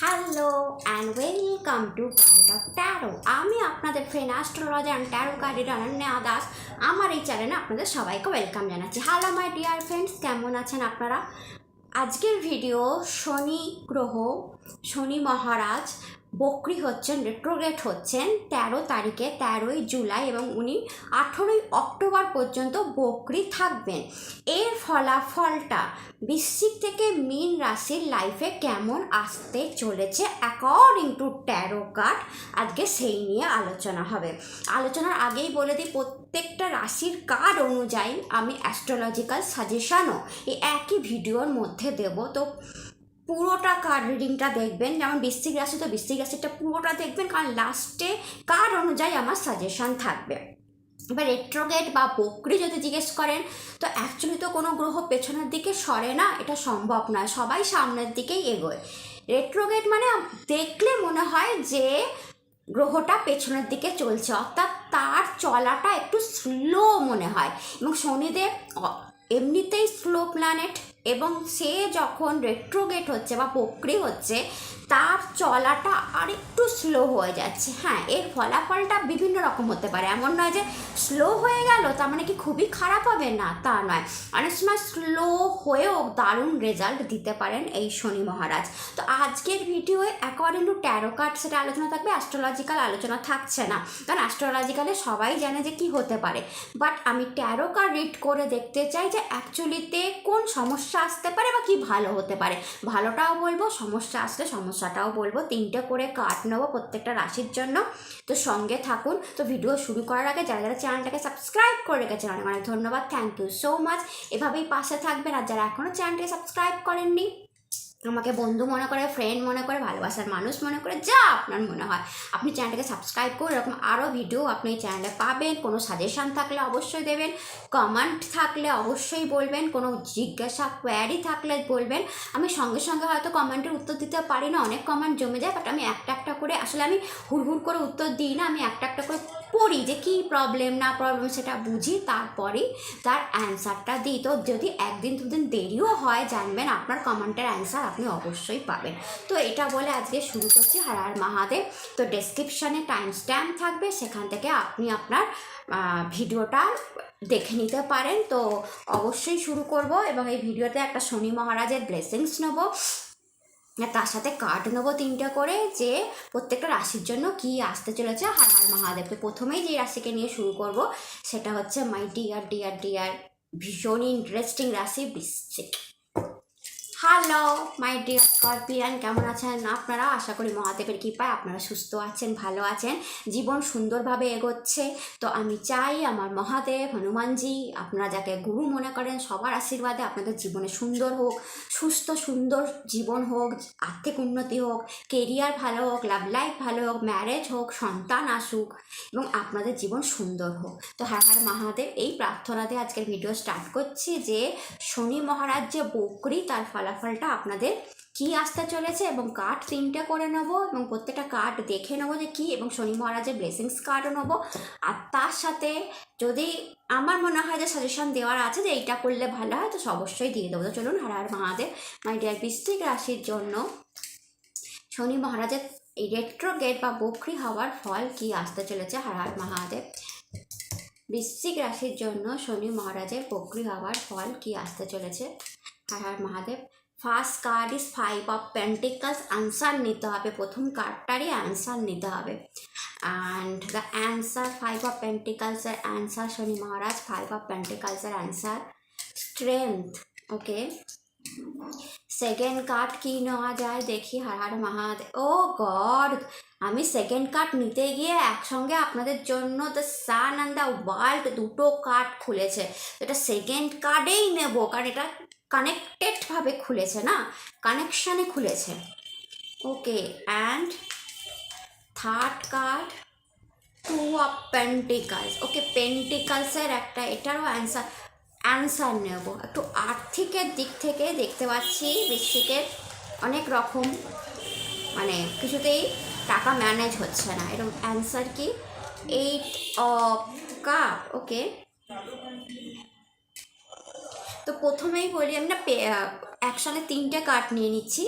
Hello and welcome to world of taro. আমি আপনাদের friend astrologer and taro গাইডের অনন্যা দাস। আমার এই চ্যানেলে আপনাদের সবাইকে ওয়েলকাম জানাচ্ছি। হ্যালো মাই ডিয়ার ফ্রেন্ডস, কেমন আছেন আপনারা? আজকের ভিডিও শনি মহারাজ বক্রি হচ্ছেন, রেট্রোগ্রেড হচ্ছেন 13 তারিখে, 13 জুলাই, এবং উনি 18 অক্টোবর পর্যন্ত বক্রি থাকবেন। এর ফলাফলটা বৃশ্চিক থেকে মীন রাশির লাইফে কেমন আসতে চলেছে অ্যাকর্ডিং টু ট্যারো কার্ড, আজকে সেই নিয়ে আলোচনা হবে। আলোচনার আগেই বলে দিই, প্রত্যেকটা রাশির কার্ড অনুযায়ী আমি অ্যাস্ট্রোলজিক্যাল সাজেশনও এই একই ভিডিওর মধ্যে দেব। তো পুরোটা কার্ড রিডিংটা দেখবেন, যেমন বৃশ্চিক রাশি, তো বৃশ্চিক রাশিটা পুরোটা দেখবেন, কারণ লাস্টে কার্ড অনুযায়ী আমার সাজেশন থাকবে। এবার রেট্রোগ্রেড বা বক্রি যদি জিজ্ঞেস করেন, তো অ্যাকচুয়ালি তো কোনো গ্রহ পেছনের দিকে সরে না, এটা সম্ভব নয়, সবাই সামনের দিকেই এগোয়। রেট্রোগ্রেড মানে দেখলে মনে হয় যে গ্রহটা পেছনের দিকে চলছে, অর্থাৎ তার চলাটা একটু স্লো মনে হয়। এবং শনিদেব এমনিতেই স্লো প্ল্যানেট, এবং সে যখন রেট্রোগ্রেড হচ্ছে বা বক্রি হচ্ছে, তার চলাটা আরেকটু স্লো হয়ে যাচ্ছে। হ্যাঁ, এর ফলাফলটা বিভিন্ন রকম হতে পারে, এমন নয় যে স্লো হয়ে গেল তার মানে কি খুবই খারাপ হবে, না তা নয়। অনেক সময় স্লো হয়েও দারুণ রেজাল্ট দিতে পারেন এই শনি মহারাজ। তো আজকের ভিডিওয়ে অ্যাকর্ডিং টু ট্যারো কার্ড সেটা আলোচনা থাকবে, অ্যাস্ট্রোলজিক্যাল আলোচনা থাকছে না, কারণ অ্যাস্ট্রোলজিক্যালে সবাই জানে যে কি হতে পারে। বাট আমি ট্যারো কার্ড রিড করে দেখতে চাই যে অ্যাকচুয়ালিতে কোন সমস্যা আসতে পারে বা কি ভালো হতে পারে। ভালোটাও বলবো, সমস্যা আসলে সমস্যাটাও বলবো। 3টে করে কার্ড নেবো প্রত্যেকটা রাশির জন্য, তো সঙ্গে থাকুন। তো ভিডিও শুরু করার আগে যারা যারা চ্যানেলটাকে সাবস্ক্রাইব করে রেখেছেন অনেক অনেক ধন্যবাদ, থ্যাংক ইউ সো মাচ। এভাবেই পাশে থাকবেন। আর যারা এখনও চ্যানেলটাকে সাবস্ক্রাইব করেননি, আমাকে বন্ধু মনে করে, ফ্রেন্ড মনে করে, ভালোবাসার মানুষ মনে করে, যা আপনার মনে হয়, আপনি চ্যানেলটাকে সাবস্ক্রাইব করুন। এরকম আরও ভিডিও আপনি এই চ্যানেলে পাবেন। কোনো সাজেশান থাকলে অবশ্যই দেবেন, কমেন্ট থাকলে অবশ্যই বলবেন, কোনো জিজ্ঞাসা কোয়ারি থাকলে বলবেন। আমি সঙ্গে সঙ্গে হয়তো কমেন্টের উত্তর দিতে পারি না, অনেক কমেন্ট জমে যায়, বাট আমি একটা একটা করে, আসলে আমি হুড়হুড় করে উত্তর দিই না, আমি একটা একটা করে পড়ি যে কী প্রবলেম না প্রবলেম সেটা বুঝি, তারপরেই তার অ্যান্সারটা দিই। তো যদি একদিন দুদিন দেরিও হয়, জানবেন আপনার কমেন্টের অ্যান্সার আপনি অবশ্যই পাবেন। তো এটা বলে আজকে শুরু করছি। হর হর মহাদেব। তো ডেসক্রিপশানে টাইম স্ট্যাম্প থাকবে, সেখান থেকে আপনি আপনার ভিডিওটা দেখে নিতে পারেন। তো অবশ্যই শুরু করব, এবং এই ভিডিওতে একটা শনি মহারাজের ব্লেসিংস নেব, তার সাথে কার্ড নেবো 3টে করে, যে প্রত্যেকটা রাশির জন্য কি আসতে চলেছে। হর হর মহাদেব। তো প্রথমেই যে রাশিকে নিয়ে শুরু করব সেটা হচ্ছে মাই ডিয়ার ডিয়ার ডিয়ার ভীষণ ইন্টারেস্টিং রাশি, বৃশ্চিক। হ্যালো মাই ডিয়ার স্করপিয়ান, কেমন আছেন আপনারা? আশা করি মহাদেবের কৃপায় আপনারা সুস্থ আছেন, ভালো আছেন, জীবন সুন্দরভাবে এগোচ্ছে। তো আমি চাই আমার মহাদেব হনুমানজি, আপনারা যাকে গুরু মনে করেন, সবার আশীর্বাদে আপনাদের জীবনে সুন্দর হোক, সুস্থ সুন্দর জীবন হোক, আর্থিক উন্নতি হোক, কেরিয়ার ভালো হোক, লাভ লাইফ ভালো হোক, ম্যারেজ হোক, সন্তান আসুক, এবং আপনাদের জীবন সুন্দর হোক। তো হর হর মহাদেব এই প্রার্থনাতে আজকের ভিডিও স্টার্ট করছি, যে শনি মহারাজ যে বক্রি, তার ফলাফলটা আপনাদের কি আসতে চলেছে, এবং কার্ড 3টে করে নেবো, এবং প্রত্যেকটা কার্ড দেখে নেবো যে কী, এবং শনি মহারাজের ব্লেসিংস কার্ডও নেবো। আর তার সাথে যদি আমার মনে হয় যে সাজেশন দেওয়ার আছে যে এইটা করলে ভালো হয়, তো অবশ্যই দিয়ে দেবো। তো চলুন, হর হর মহাদেব। মাই ডিয়ার বৃশ্চিক রাশির জন্য শনি মহারাজের এই রেট্রোগ্রেড বা বক্রি হওয়ার ফল কি আসতে চলেছে। হর হর মহাদেব। বৃশ্চিক রাশির জন্য শনি মহারাজের বক্রি হওয়ার ফল কি আসতে চলেছে। Har Har Mahadev. First card is 5 of pentacles. Answer নিতে হবে, প্রথম কার্ডটারই অ্যান্সার নিতে হবে। অ্যান্ড দ্য অ্যান্সার 5 অফ পেন্টিকলসের অ্যান্সার শনি মহারাজ, 5 অফ পেন্টিকলসের answer strength. Okay, second card কি নেওয়া যায় দেখি। হর হর মহাদেব। ও গড, আমি সেকেন্ড কার্ড নিতে গিয়ে একসঙ্গে আপনাদের জন্য the sun and the world দুটো কার্ড খুলেছে। এটা সেকেন্ড কার্ডেই নেব, কারণ এটা কানেক্টেডভাবে খুলেছে, না কানেকশানে খুলেছে। Okay, and third card 2 of pentacles. Okay, পেন্টিকলসের একটা, এটারও অ্যান্সার নেব। একটু আর্থিকের দিক থেকে দেখতে পাচ্ছি বৃশ্চিকের অনেক রকম, মানে কিছুতেই টাকা ম্যানেজ হচ্ছে না, এরকম অ্যান্সার কি 8 অফ কাপ। ওকে, তো প্রথমেই বলি, আমি না একসঙ্গে 3টে কার্ড নিয়ে নিচ্ছি,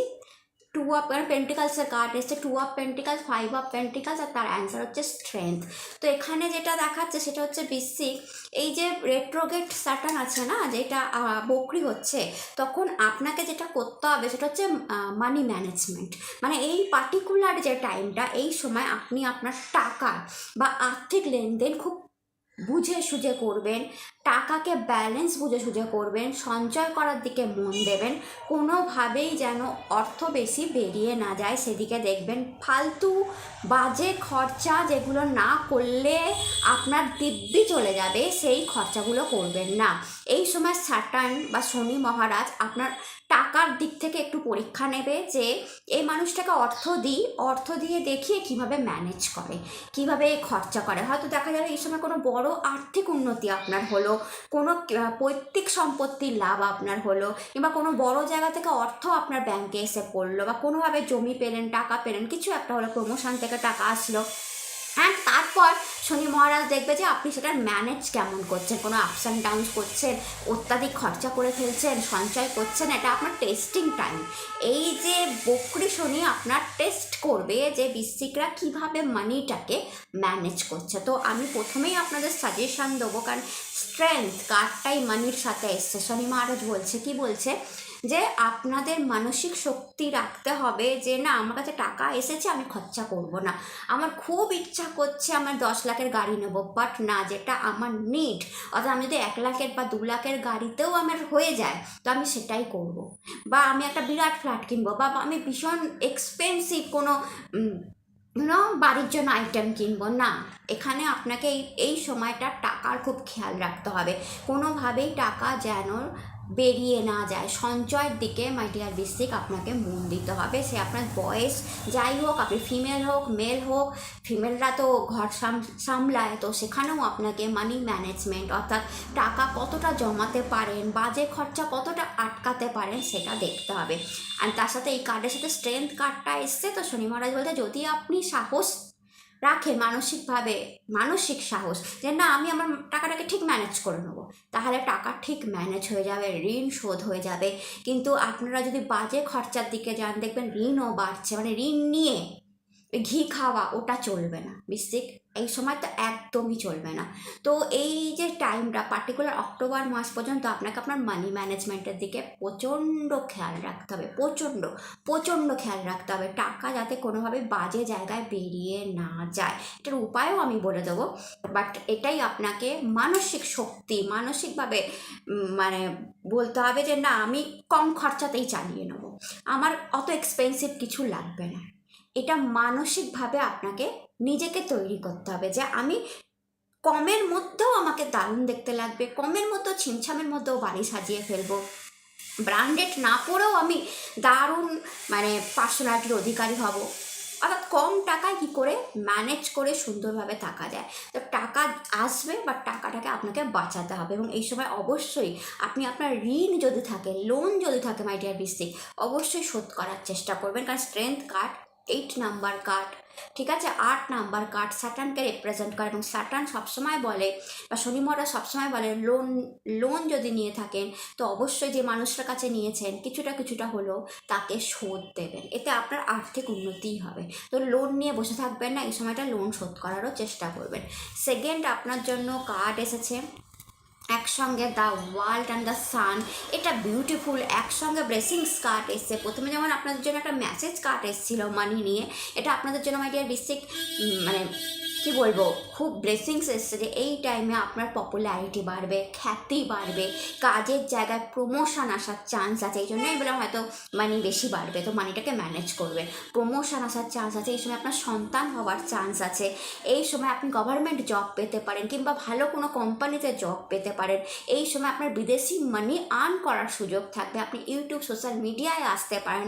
টু অফ পেন্টিকালসের কার্ড এসছে, 2 অফ পেন্টিকালস, 5 অফ পেন্টিকালস, আর তার অ্যান্সার হচ্ছে স্ট্রেংথ। তো এখানে যেটা দেখাচ্ছে সেটা হচ্ছে বৃশ্চিক, এই যে রেট্রোগেট স্যাটার্ন আছে না, যেটা বকরি হচ্ছে, তখন আপনাকে যেটা করতে হবে সেটা হচ্ছে মানি ম্যানেজমেন্ট। মানে এই পার্টিকুলার যে টাইমটা, এই সময় আপনি আপনার টাকা বা আর্থিক লেনদেন খুব বুঝে সুঝে করবেন, টাকাকে ব্যালেন্স বুঝে সুঝে করবেন, সঞ্চয় করার দিকে মন দেবেন, কোনোভাবেই যেন অর্থ বেশি বেরিয়ে না যায় সেদিকে দেখবেন। ফালতু বাজে খরচা যেগুলো না করলে আপনার দিব্যি চলে যাবে, সেই খরচাগুলো করবেন না। এই সময় স্যাটার্ন বা শনি মহারাজ আপনার টাকার দিক থেকে একটু পরীক্ষা নেবে, যে এই মানুষটাকে অর্থ দিয়ে দেখিয়ে কিভাবে ম্যানেজ করে, কিভাবে খরচা করে। হয়তো দেখা যাবে এই সময় কোনো বড় আর্থিক উন্নতি আপনার হলো, কোনো পৈতৃক সম্পত্তির লাভ আপনার হলো, কিংবা কোনো বড় জায়গা থেকে অর্থ আপনার ব্যাংকে এসে পড়লো, বা কোনোভাবে জমি পেলেন, টাকা পেলেন, কিছু একটা হলো, প্রমোশন থেকে টাকা আসলো। অ্যান্ড তারপর শনি মহারাজ দেখবে যে আপনি সেটার ম্যানেজ কেমন করছেন, কোনো আপস অ্যান্ড ডাউনস করছেন, অত্যাধিক খরচা করে ফেলছেন, সঞ্চয় করছেন। এটা আপনার টেস্টিং টাইম। এই যে বকরি শনি আপনার টেস্ট করবে যে বৃশ্চিকরা কীভাবে মানিটাকে ম্যানেজ করছে। তো আমি প্রথমেই আপনাদের সাজেশান দেবো, কারণ স্ট্রেংথ কার্ডটাই মানির সাথে এসছে। শনি মহারাজ বলছে, কি বলছে, যে আপনাদের মানসিক শক্তি রাখতে হবে যে না, আমার কাছে টাকা এসেছে, আমি খরচা করব না। আমার খুব ইচ্ছা করছে আমার 10 লাখের গাড়ি নেবো, বাট না, যেটা আমার নিড, অর্থাৎ আমি যদি 1 লাখের বা 2 লাখের গাড়িতেও আমার হয়ে যায়, তো আমি সেটাই করব। বা আমি একটা বিরাট ফ্ল্যাট কিনবো, বা আমি ভীষণ এক্সপেন্সিভ কোনো বাড়ির জন্য আইটেম কিনবো না। এখানে আপনাকে এই সময়টা টাকার খুব খেয়াল রাখতে হবে, কোনোভাবেই টাকা যেন বেরিয়ে না যায়। সঞ্চয়ের দিকে মাই ডিয়ার বৃশ্চিক আপনাকে মন দিতে হবে। সে আপনার বয়স যাই হোক, আপনি ফিমেল হোক মেল হোক, ফিমেলরা তো ঘর সামলায়, তো সেখানেও আপনাকে মানি ম্যানেজমেন্ট, অর্থাৎ টাকা কতটা জমাতে পারেন, বাজে খরচা কতটা আটকাতে পারেন, সেটা দেখতে হবে। আর তার সাথে এই কার্ডের সাথে স্ট্রেংথ কার্ডটা এসছে। তো শনি মহারাজ বলতে, যদি আপনি সাহস রাখে মানসিকভাবে, মানসিক সাহস যে না, আমি আমার টাকাটাকে ঠিক ম্যানেজ করে নেবো, তাহলে টাকা ঠিক ম্যানেজ হয়ে যাবে, ঋণ শোধ হয়ে যাবে। কিন্তু আপনারা যদি বাজে খরচার দিকে যান, দেখবেন ঋণও বাড়ছে। মানে ঋণ নিয়ে ঘি খাওয়া, ওটা চলবে না বৃশ্চিক, এই সময় তো একদমই চলবে না। তো এই যে টাইমটা পার্টিকুলার অক্টোবর মাস পর্যন্ত আপনাকে আপনার মানি ম্যানেজমেন্টের দিকে প্রচণ্ড খেয়াল রাখতে হবে, প্রচণ্ড খেয়াল রাখতে হবে, টাকা যাতে কোনোভাবে বাজে জায়গায় বেরিয়ে না যায়। এটার উপায়ও আমি বলে দেবো, বাট এটাই আপনাকে মানসিক শক্তি, মানসিকভাবে মানে বলতে হবে যে না, আমি কম খরচাতেই চালিয়ে নেবো, আমার অত এক্সপেন্সিভ কিছু লাগবে না। এটা মানসিকভাবে আপনাকে নিজেকে তৈরি করতে হবে যে আমি কমের মধ্যেও আমাকে দারুণ দেখতে লাগবে, কমের মধ্যেও ছিমছামের মধ্যেও বাড়ি সাজিয়ে ফেলবো, ব্র্যান্ডেড না পরেও আমি দারুণ মানে পার্সোনালিটির অধিকারী হব। অর্থাৎ কম টাকায় কী করে ম্যানেজ করে সুন্দরভাবে থাকা যায়। তো টাকা আসবে, বা টাকাটাকে আপনাকে বাঁচাতে হবে। এবং এই সময় অবশ্যই আপনি আপনার ঋণ যদি থাকে, লোন যদি থাকে মাই ডিয়ার বৃশ্চিক, অবশ্যই শোধ করার চেষ্টা করবেন। কারণ স্ট্রেংথ কার্ড 8 নাম্বার কার্ড, ঠিক আছে, 8 নাম্বার কার্ড স্যাটার্নকে রিপ্রেজেন্ট করে। এবং স্যাটার্ন সবসময় বলে, বা শনি মহারাজ সবসময় বলে, লোন যদি নিয়ে থাকেন, তো অবশ্যই যে মানুষটার কাছে নিয়েছেন কিছুটা হলেও তাকে শোধ দেবেন, এতে আপনার আর্থিক উন্নতিই হবে। তো লোন নিয়ে বসে থাকবেন না, এই সময়টা লোন শোধ করারও চেষ্টা করবেন। সেকেন্ড আপনার জন্য কার্ড এসেছে একসঙ্গে the world and the sun. এটা বিউটিফুল, একসঙ্গে ব্লেসিংস কার্ড এসছে। প্রথমে যেমন আপনাদের জন্য একটা মেসেজ কার্ড এসেছিল মানি নিয়ে, এটা আপনাদের জন্য মাই ডিয়ার বৃশ্চিক মানে কি বলবো, খুব ব্লেসিংস এসছে যে এই টাইমে আপনার পপুলারিটি বাড়বে, খ্যাতি বাড়বে, কাজের জায়গায় প্রমোশন আসার চান্স আছে। এই জন্যই বললাম হয়তো মানি বেশি বাড়বে, তো মানিটাকে ম্যানেজ করবে। প্রমোশন আসার চান্স আছে, এই সময় আপনার সন্তান হওয়ার চান্স আছে, এই সময় আপনি গভর্নমেন্ট জব পেতে পারেন, কিংবা ভালো কোনো কোম্পানিতে জব পেতে পারেন। এই সময় আপনার বিদেশি মানি আর্ন করার সুযোগ থাকবে, আপনি ইউটিউব সোশ্যাল মিডিয়ায় আসতে পারেন।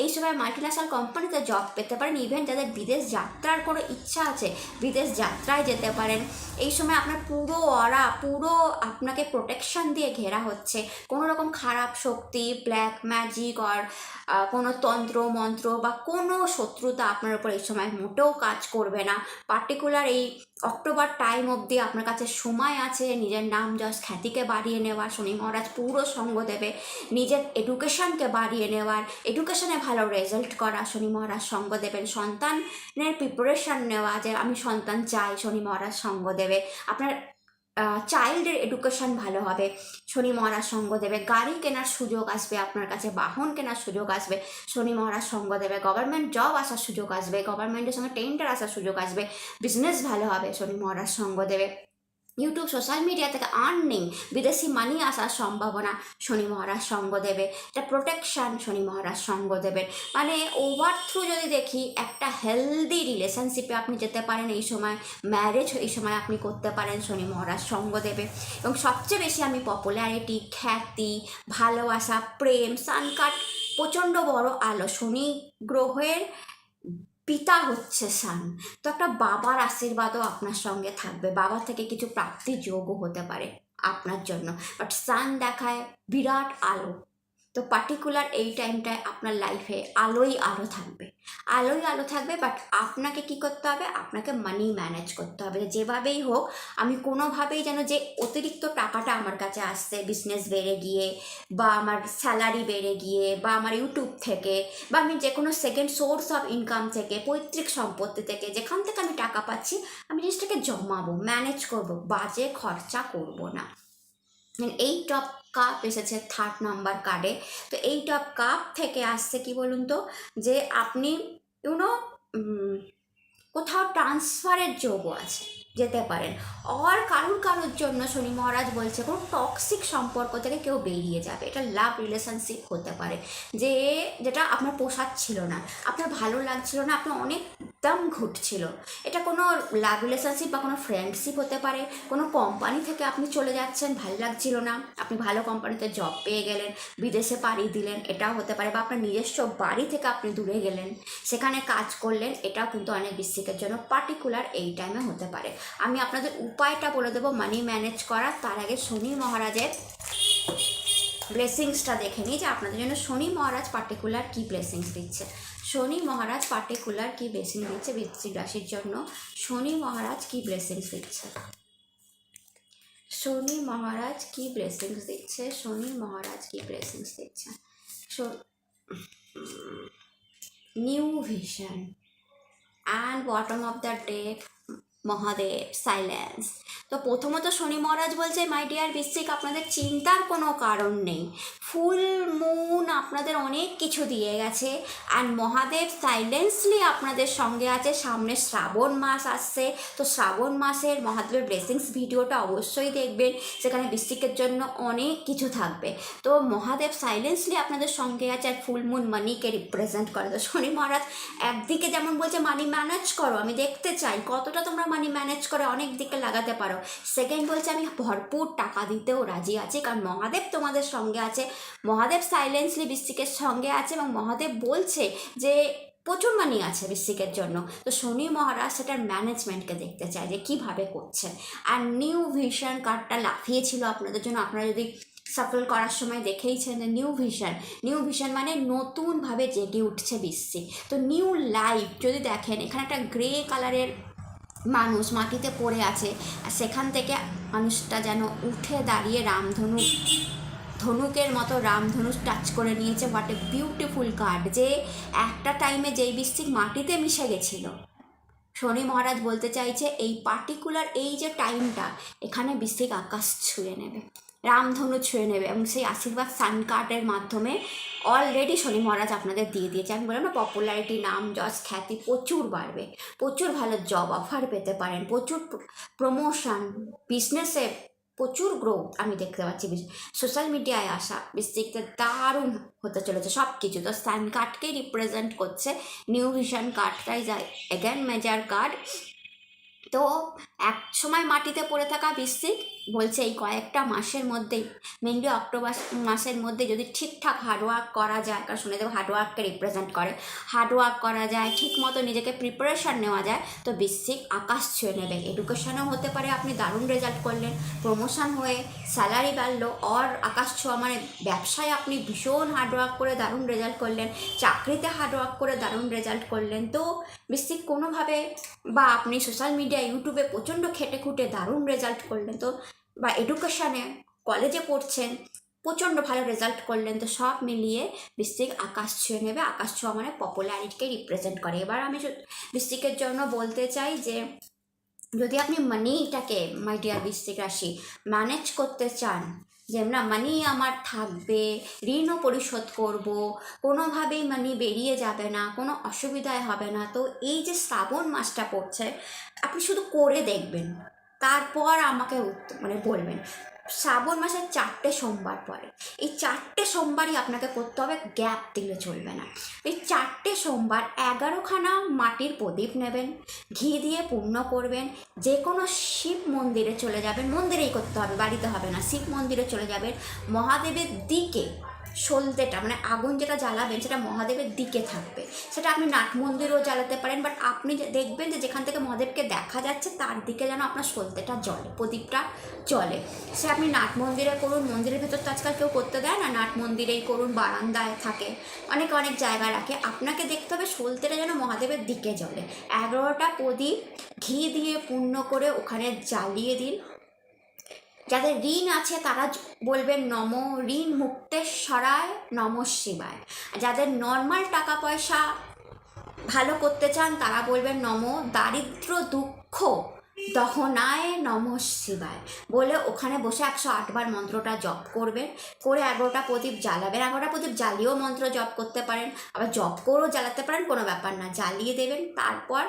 এই সময় মাল্টিন্যাশনাল কোম্পানিতে জব পেতে পারেন। ইভেন যাদের বিদেশ যাত্রার কোনো ইচ্ছা আছে, বিদেশ যাত্রায় যেতে পারেন। এই সময় আপনার পুরো আপনাকে প্রোটেকশন দিয়ে ঘেরা হচ্ছে, কোনো রকম খারাপ শক্তি, ব্ল্যাক ম্যাজিক আর কোনো তন্ত্র মন্ত্র বা কোনো শত্রুতা আপনার উপর এই সময় মোটেও কাজ করবে না। পার্টিকুলার এই অক্টোবর টাইম অবধি আপনার কাছে সময় আছে নিজের নাম যশ খ্যাতিকে বাড়িয়ে নেওয়ার। শনি মহারাজ পুরো সঙ্গ দেবে নিজের এডুকেশনকে বাড়িয়ে নেওয়ার, এডুকেশনে ভালো রেজাল্ট করা। শনি মহারাজ সঙ্গ দেবেন সন্তানের প্রিপারেশান নেওয়া, যে আমি সন্তান চাই, শনি মহারাজ সঙ্গ দেবে। আপনার চাইল্ডের এডুকেশন ভালো হবে, শনি মহারাজ সঙ্গ দেবে। গাড়ি কেনার সুযোগ আসবে আপনার কাছে, বাহন কেনার সুযোগ আসবে, শনি মহারাজ সঙ্গ দেবে। গভর্নমেন্ট জব আসার সুযোগ আসবে, গভর্নমেন্টের সঙ্গে টেন্ডার আসার সুযোগ আসবে, বিজনেস ভালো হবে, শনি মহারাজ সঙ্গ দেবে। ইউটিউব সোশ্যাল মিডিয়া থেকে আর্নিং, বিদেশি মানি আসার সম্ভাবনা, শনি মহারাজ সঙ্গ দেবে। এটা প্রোটেকশান, শনি মহারাজ সঙ্গ দেবেন। মানে ওভার থ্রু যদি দেখি, একটা হেলদি রিলেশনশিপে আপনি যেতে পারেন এই সময়, ম্যারেজ এই সময় আপনি করতে পারেন, শনি মহারাজ সঙ্গ দেবে। এবং সবচেয়ে বেশি আমি পপুলারিটি, খ্যাতি, ভালোবাসা, প্রেম, সানকাট, প্রচণ্ড বড় আলো। শনি গ্রহের পিতা হচ্ছে সান, তো একটা বাবার আশীর্বাদও আপনার সঙ্গে থাকবে, বাবা থেকে কিছু প্রাপ্তির যোগও হতে পারে আপনার জন্য। বাট সান দেখায় বিরাট আলো, তো পার্টিকুলার এই টাইমটায় আপনার লাইফে আলোই আলো থাকবে, আলোই আলো থাকবে। বাট আপনাকে কি করতে হবে, আপনাকে মানি ম্যানেজ করতে হবে, যেভাবেই হোক আমি কোনোভাবেই যেন যে অতিরিক্ত টাকাটা আমার কাছে আসছে বিজনেস বেড়ে গিয়ে, বা আমার স্যালারি বেড়ে গিয়ে, বা আমার ইউটিউব থেকে, বা আমি যে কোনো সেকেন্ড সোর্স অফ ইনকাম থেকে, পৈতৃক সম্পত্তি থেকে, যেখান থেকে আমি টাকা পাচ্ছি, আমি জিনিসটাকে জমাবো, ম্যানেজ করব, বাজে খরচা করব না। এই টপ কাপ এসেছে 3rd নাম্বার কার্ডে। তো এই টপ কাপ থেকে আসছে কি বলুন তো, যে আপনি কোথাও ট্রান্সফারের যোগও আছে, যেতে পারেন। আর কারোর জন্য শনি মহারাজ বলছে কোনো টক্সিক সম্পর্ক থেকে কেউ বেরিয়ে যাবে, এটা লাভ রিলেশনশিপ হতে পারে, যেটা আপনার পোষাচ্ছিল না, আপনার ভালো লাগছিল না, আপনার অনেক দাম ঘুরছিল। এটা কোনো লাভ রিলেশনশিপ বা কোনো ফ্রেন্ডশিপ হতে পারে, কোনো কোম্পানি থেকে আপনি চলে যাচ্ছেন, ভালো লাগছিল না, আপনি ভালো কোম্পানিতে জব পেয়ে গেলেন, বিদেশে পাড়ি দিলেন, এটাও হতে পারে। বা আপনার নিজস্ব বাড়ি থেকে আপনি দূরে গেলেন, সেখানে কাজ করলেন, এটাও কিন্তু অনেক বৃশ্চিকের জন্য পার্টিকুলার এই টাইমে হতে পারে। আমি আপনাদের উপায়টা বলে দেবো মানি ম্যানেজ করার, তার আগে শনি মহারাজের ব্লেসিংসটা দেখে নিই, যে আপনাদের জন্য শনি মহারাজ পার্টিকুলার কি ব্লেসিংস দিচ্ছে। শনি মহারাজ পার্টিকুলার কি ব্লেসিং দিচ্ছে বৃশ্চিক রাশির জন্য, শনি মহারাজ কি ব্লেসিংস দিচ্ছে, শনি মহারাজ কি ব্লেসিংস দিচ্ছে, শনি মহারাজ কি ব্লেসিংস দিচ্ছে। New vision and bottom of the deck Mahadev silence. তো প্রথমত শনি মহারাজ বলছে মাই ডিয়ার বৃশ্চিক, আপনাদের চিন্তার কোনো কারণ নেই, ফুল মুন আপনাদের অনেক কিছু দিয়ে গেছে, অ্যান্ড মহাদেব সাইলেন্সলি আপনাদের সঙ্গে আছে। সামনে শ্রাবণ মাস আসছে, তো শ্রাবণ মাসের মহাদেবের ব্লেসিংস ভিডিওটা অবশ্যই দেখবেন, সেখানে বৃশ্চিকের জন্য অনেক কিছু থাকবে। তো মহাদেব সাইলেন্সলি আপনাদের সঙ্গে আছে, আর ফুল মুন মানিকে রিপ্রেজেন্ট করে। তো শনি মহারাজ একদিকে যেমন বলছে মানি ম্যানেজ করো, আমি দেখতে চাই কতটা তোমরা মানি ম্যানেজ করে অনেক দিকে লাগাতে পারো। সেকেন্ড বলছে আমি ভরপুর টাকা দিতেও রাজি আছি, কারণ মহাদেব তোমাদের সঙ্গে আছে, মহাদেব সাইলেন্সলি বৃশ্চিকের সঙ্গে আছে, এবং মহাদেব বলছে যে প্রচুর মানি আছে বৃশ্চিকের জন্য। তো শনি মহারাজ সেটার ম্যানেজমেন্টকে দেখতে চায় যে কীভাবে করছে। আর নিউ ভিশন কার্ডটা লাফিয়েছিল আপনাদের জন্য, আপনারা যদি সাফল করার সময় দেখেইছেন যে নিউ ভিশন মানে নতুনভাবে জেগে উঠছে বৃশ্চিক। তো নিউ লাইফ যদি দেখেন, এখানে একটা গ্রে কালারের মানুষ মাটিতে পড়ে আছে, আর সেখান থেকে মানুষটা যেন উঠে দাঁড়িয়ে ধনুকের মতো রামধনুষ টাচ করে নিয়েছে। হোয়াট এ বিউটিফুল কার্ড, যে একটা টাইমে যেই বৃশ্চিক মাটিতে মিশে গেছিল, শনি মহারাজ বলতে চাইছে এই পার্টিকুলার এই যে টাইমটা, এখানে বৃশ্চিক আকাশ ছুঁয়ে নেবে, রামধনু ছুঁয়ে নেবে, এবং সেই আশীর্বাদ সান কার্ডের মাধ্যমে অলরেডি শনি মহারাজ আপনাদের দিয়ে দিয়েছে। আমি বললাম না, পপুলারিটি, নাম যশ খ্যাতি প্রচুর বাড়বে, প্রচুর ভালো জব অফার পেতে পারেন, প্রচুর প্রমোশন, বিজনেসে প্রচুর গ্রোথ আমি দেখতে পাচ্ছি। সোশ্যাল মিডিয়ায় আসা বৃশ্চিকটা দারুণ হতে চলেছে সব কিছু। তো সান কার্ডকেই রিপ্রেজেন্ট করছে, নিউ ভিশন কার্ডটাই যায় এগেন মেজার কার্ড। তো এক সময় মাটিতে পড়ে থাকা বৃশ্চিক বলছে এই কয়েকটা মাসের মধ্যেই, মেনলি অক্টোবর মাসের মধ্যে যদি ঠিকঠাক হার্ডওয়ার্ক করা যায়, কারণ শুনে দেবো হার্ডওয়ার্ককে রিপ্রেজেন্ট করে, হার্ডওয়ার্ক করা যায়, ঠিক মতো নিজেকে প্রিপারেশান নেওয়া যায়, তো বৃশ্চিক আকাশ ছুঁয়ে নেবে। এডুকেশনেও হতে পারে আপনি দারুণ রেজাল্ট করলেন, প্রমোশন হয়ে স্যালারি বাড়লো, অর আকাশ ছোঁয়া মানে ব্যবসায় আপনি ভীষণ হার্ডওয়ার্ক করে দারুণ রেজাল্ট করলেন, চাকরিতে হার্ডওয়ার্ক করে দারুণ রেজাল্ট করলেন। তো বৃশ্চিক কোনোভাবে, বা আপনি সোশ্যাল মিডিয়া ইউটিউবে প্রচণ্ড খেটে খুঁটে দারুণ রেজাল্ট করলেন, তো বা এডুকেশানে কলেজে পড়ছেন প্রচণ্ড ভালো রেজাল্ট করলেন, তো সব মিলিয়ে বৃশ্চিক আকাশ ছুঁয়ে নেবে। আকাশ ছোঁয়া মানে পপুলারিটিকে রিপ্রেজেন্ট করে। এবার আমি বৃশ্চিকের জন্য বলতে চাই যে যদি আপনি মানিটাকে, মাই ডিয়ার বৃশ্চিক রাশি, ম্যানেজ করতে চান, যে না মানি আমার থাকবে, ঋণও পরিশোধ করব, কোনোভাবেই মানি বেরিয়ে যাবে না, কোনো অসুবিধায় হবে না, তো এই যে শ্রাবণ মাসটা পড়ছে আপনি শুধু করে দেখবেন, তারপর আমাকে মানে বলবেন। শ্রাবণ মাসের 4টে সোমবার পরে, এই 4টে সোমবারই আপনাকে করতে হবে, গ্যাপ দিলে চলবে না। এই 4টে সোমবার 11খানা মাটির প্রদীপ নেবেন, ঘি দিয়ে পূর্ণ করবেন, যে কোনো শিব মন্দিরে চলে যাবেন, মন্দিরেই করতে হবে, বাড়িতে হবে না, শিব মন্দিরে চলে যাবেন, মহাদেবের দিকে সলতেটা মানে আগুন যেটা জ্বালাবেন সেটা মহাদেবের দিকে থাকবে। সেটা আপনি নাট মন্দিরেও জ্বালাতে পারেন, বাট আপনি দেখবেন যে যেখান থেকে মহাদেবকে দেখা যাচ্ছে তার দিকে যেন আপনার সলতেটা জ্বলে, প্রদীপটা জ্বলে। সে আপনি নাট মন্দিরে করুন, মন্দিরের ভেতর তো আজকাল কেউ করতে দেয় না, নাট মন্দিরেই করুন, বারান্দায় থাকে, অনেক অনেক জায়গায় রাখে, আপনাকে দেখতে হবে সলতেটা যেন মহাদেবের দিকে জ্বলে। 11টা প্রদীপ ঘি দিয়ে পূর্ণ করে ওখানে জ্বালিয়ে দিন। যাদের ঋণ আছে তারা বলবেন নম ঋণ মুক্তেশ্বরায় নম শিবায়। যাদের নর্মাল টাকা পয়সা ভালো করতে চান তারা বলবেন নম দারিদ্র দুঃখ দহনায় নম শিবায় বলে ওখানে বসে 108বার মন্ত্রটা জপ করবেন, করে 11টা প্রদীপ জ্বালাবেন। 11টা প্রদীপ জ্বালিয়েও মন্ত্র জপ করতে পারেন, আবার জপ করেও জ্বালাতে পারেন, কোনো ব্যাপার না, জ্বালিয়ে দেবেন। তারপর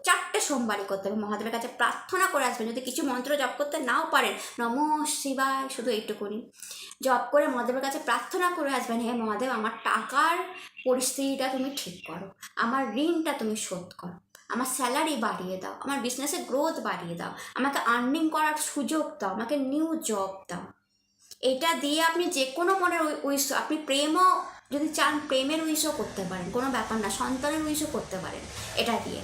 4টে সোমবারই করতে হবে, মহাদেবের কাছে প্রার্থনা করে আসবেন। যদি কিছু মন্ত্র জপ করতে নাও পারেন, নম শিবায় শুধু এইটুকুনি জপ করে মহাদেবের কাছে প্রার্থনা করে আসবেন, হে মহাদেব আমার টাকার পরিস্থিতিটা তুমি ঠিক করো, আমার ঋণটা তুমি শোধ করো, আমার স্যালারি বাড়িয়ে দাও, আমার বিজনেসের গ্রোথ বাড়িয়ে দাও, আমাকে আর্নিং করার সুযোগ দাও, আমাকে নিউ জব দাও। এটা দিয়ে আপনি যে কোনো মনের উইশ, আপনি প্রেমও যদি চান প্রেমের উইশও করতে পারেন, কোনো ব্যাপার না, সন্তানের উইশও করতে পারেন এটা দিয়ে,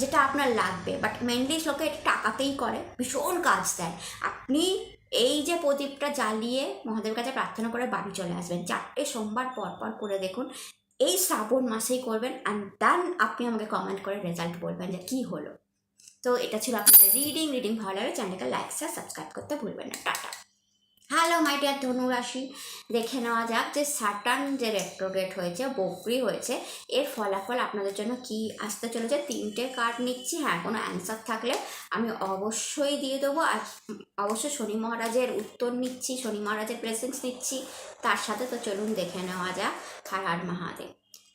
যেটা আপনার লাগবে। বাট মেনলি লোকে এটা টাকাতেই করে, ভীষণ কাজ দেয়। আপনি এই যে প্রদীপটা জ্বালিয়ে মহাদেবের কাছে প্রার্থনা করে বাড়ি চলে আসবেন, 4টে সোমবার পর পর করে দেখুন, এই শ্রাবণ মাসেই করবেন, অ্যান্ড দেন আপনি আমাকে কমেন্ট করে রেজাল্ট বলবেন যে কী হলো। তো এটা ছিল আপনাদের রিডিং ভালো লাগে চ্যানেলকে লাইক শেয়ার সাবস্ক্রাইব করতে ভুলবেন না। টাটা। হ্যালো মাই ডিয়ার ধনুরাশি, দেখে নেওয়া যাক যে স্যাটার্ন যে রেট্রোগ্রেড হয়েছে, বকরি হয়েছে, এর ফলাফল আপনাদের জন্য কি আসতে চলেছে। 3টে কার্ড নিচ্ছি, হ্যাঁ কোনো অ্যান্সার থাকলে আমি অবশ্যই দিয়ে দেবো। আর অবশ্যই শনি মহারাজের উত্তর নিচ্ছি, শনি মহারাজের ব্লেসিংস নিচ্ছি তার সাথে। তো চলুন দেখে নেওয়া যাক। হর হর মহাদেব।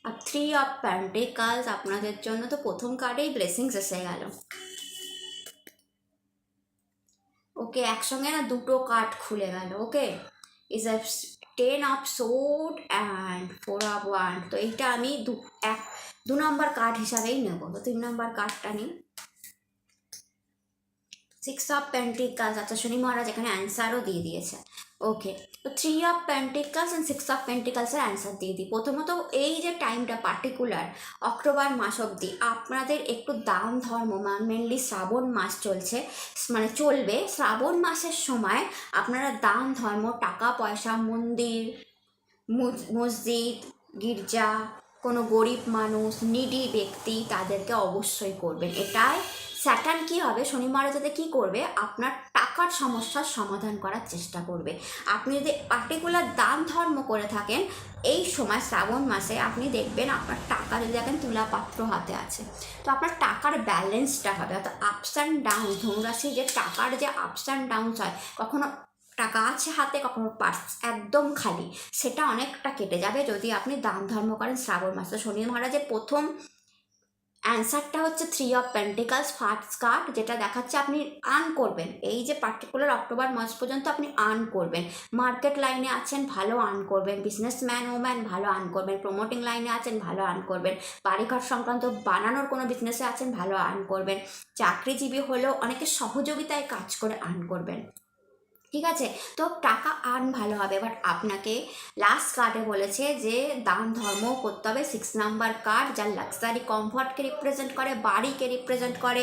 আর 3 অফ পেন্টিকলস আপনাদের জন্য, তো প্রথম কার্ডেই ব্লেসিংস এসে গেল। ওকে, একসঙ্গে না দুটো কার্ড খুলে গেল। Okay, is a 10 of sword and 4 of wand. তো এইটা আমি দু নম্বর কার্ড হিসাবেই নেব। তো 3 নম্বর কার্ডটা নিই, 6 অফ পেন্টিকলস। আচ্ছা, শনি মহারাজ এখানে অ্যান্সারও দিয়ে দিয়েছে। ওকে, তো 3 অফ পেন্টিকলস অ্যান্ড 6 অফ পেন্টিকলসের অ্যান্সার দিয়ে দিই। প্রথমত এই যে টাইমটা পার্টিকুলার অক্টোবর মাস অবধি আপনাদের একটু দান ধর্ম, মেনলি শ্রাবণ মাস চলছে, মানে চলবে, শ্রাবণ মাসের সময় আপনারা দান ধর্ম, টাকা পয়সা, মন্দির, মসজিদ, গির্জা, কোনো গরিব মানুষ, নিডি ব্যক্তি, তাদেরকে অবশ্যই করবেন। এটাই স্যাটার্ন কী হবে, শনি মহারাজাতে কী করবে, আপনার টাকার সমস্যার সমাধান করার চেষ্টা করবে। আপনি যদি পার্টিকুলার দান ধর্ম করে থাকেন এই সময় শ্রাবণ মাসে, আপনি দেখবেন আপনার টাকা যদি দেখেন তুলা পাত্র হাতে আছে, তো আপনার টাকার ব্যালেন্সটা হবে। অর্থাৎ আপস অ্যান্ড ডাউন, ধনুরাশি যে টাকার যে আপস অ্যান্ড ডাউনস হয়, কখনো টাকা আছে হাতে, কখনো পার্স একদম খালি, সেটা অনেকটা কেটে যাবে যদি আপনি দান ধর্ম করেন শ্রাবণ মাসে। শনি মহারাজের প্রথম অ্যান্সারটা হচ্ছে 3 অফ পেন্টিকলস, ফার্স্ট কার্ড, যেটা দেখাচ্ছে আপনি আর্ন করবেন। এই যে পার্টিকুলার অক্টোবর মাস পর্যন্ত আপনি আর্ন করবেন। মার্কেট লাইনে আছেন, ভালো আর্ন করবেন। বিজনেসম্যান ওম্যান, ভালো আর্ন করবেন। প্রমোটিং লাইনে আছেন, ভালো আর্ন করবেন। বাড়িঘর সংক্রান্ত বানানোর কোনো বিজনেসে আছেন, ভালো আর্ন করবেন। চাকরিজীবী হলেও অনেকে সহযোগিতায় কাজ করে আর্ন করবেন। ঠিক আছে, তো টাকা আর্ন ভালো হবে। বাট আপনাকে লাস্ট কার্ডে বলেছে যে দান ধর্মও করতে হবে। 6 নাম্বার কার্ড, যা লাক্সারি কমফর্টকে রিপ্রেজেন্ট করে, বাড়িকে রিপ্রেজেন্ট করে,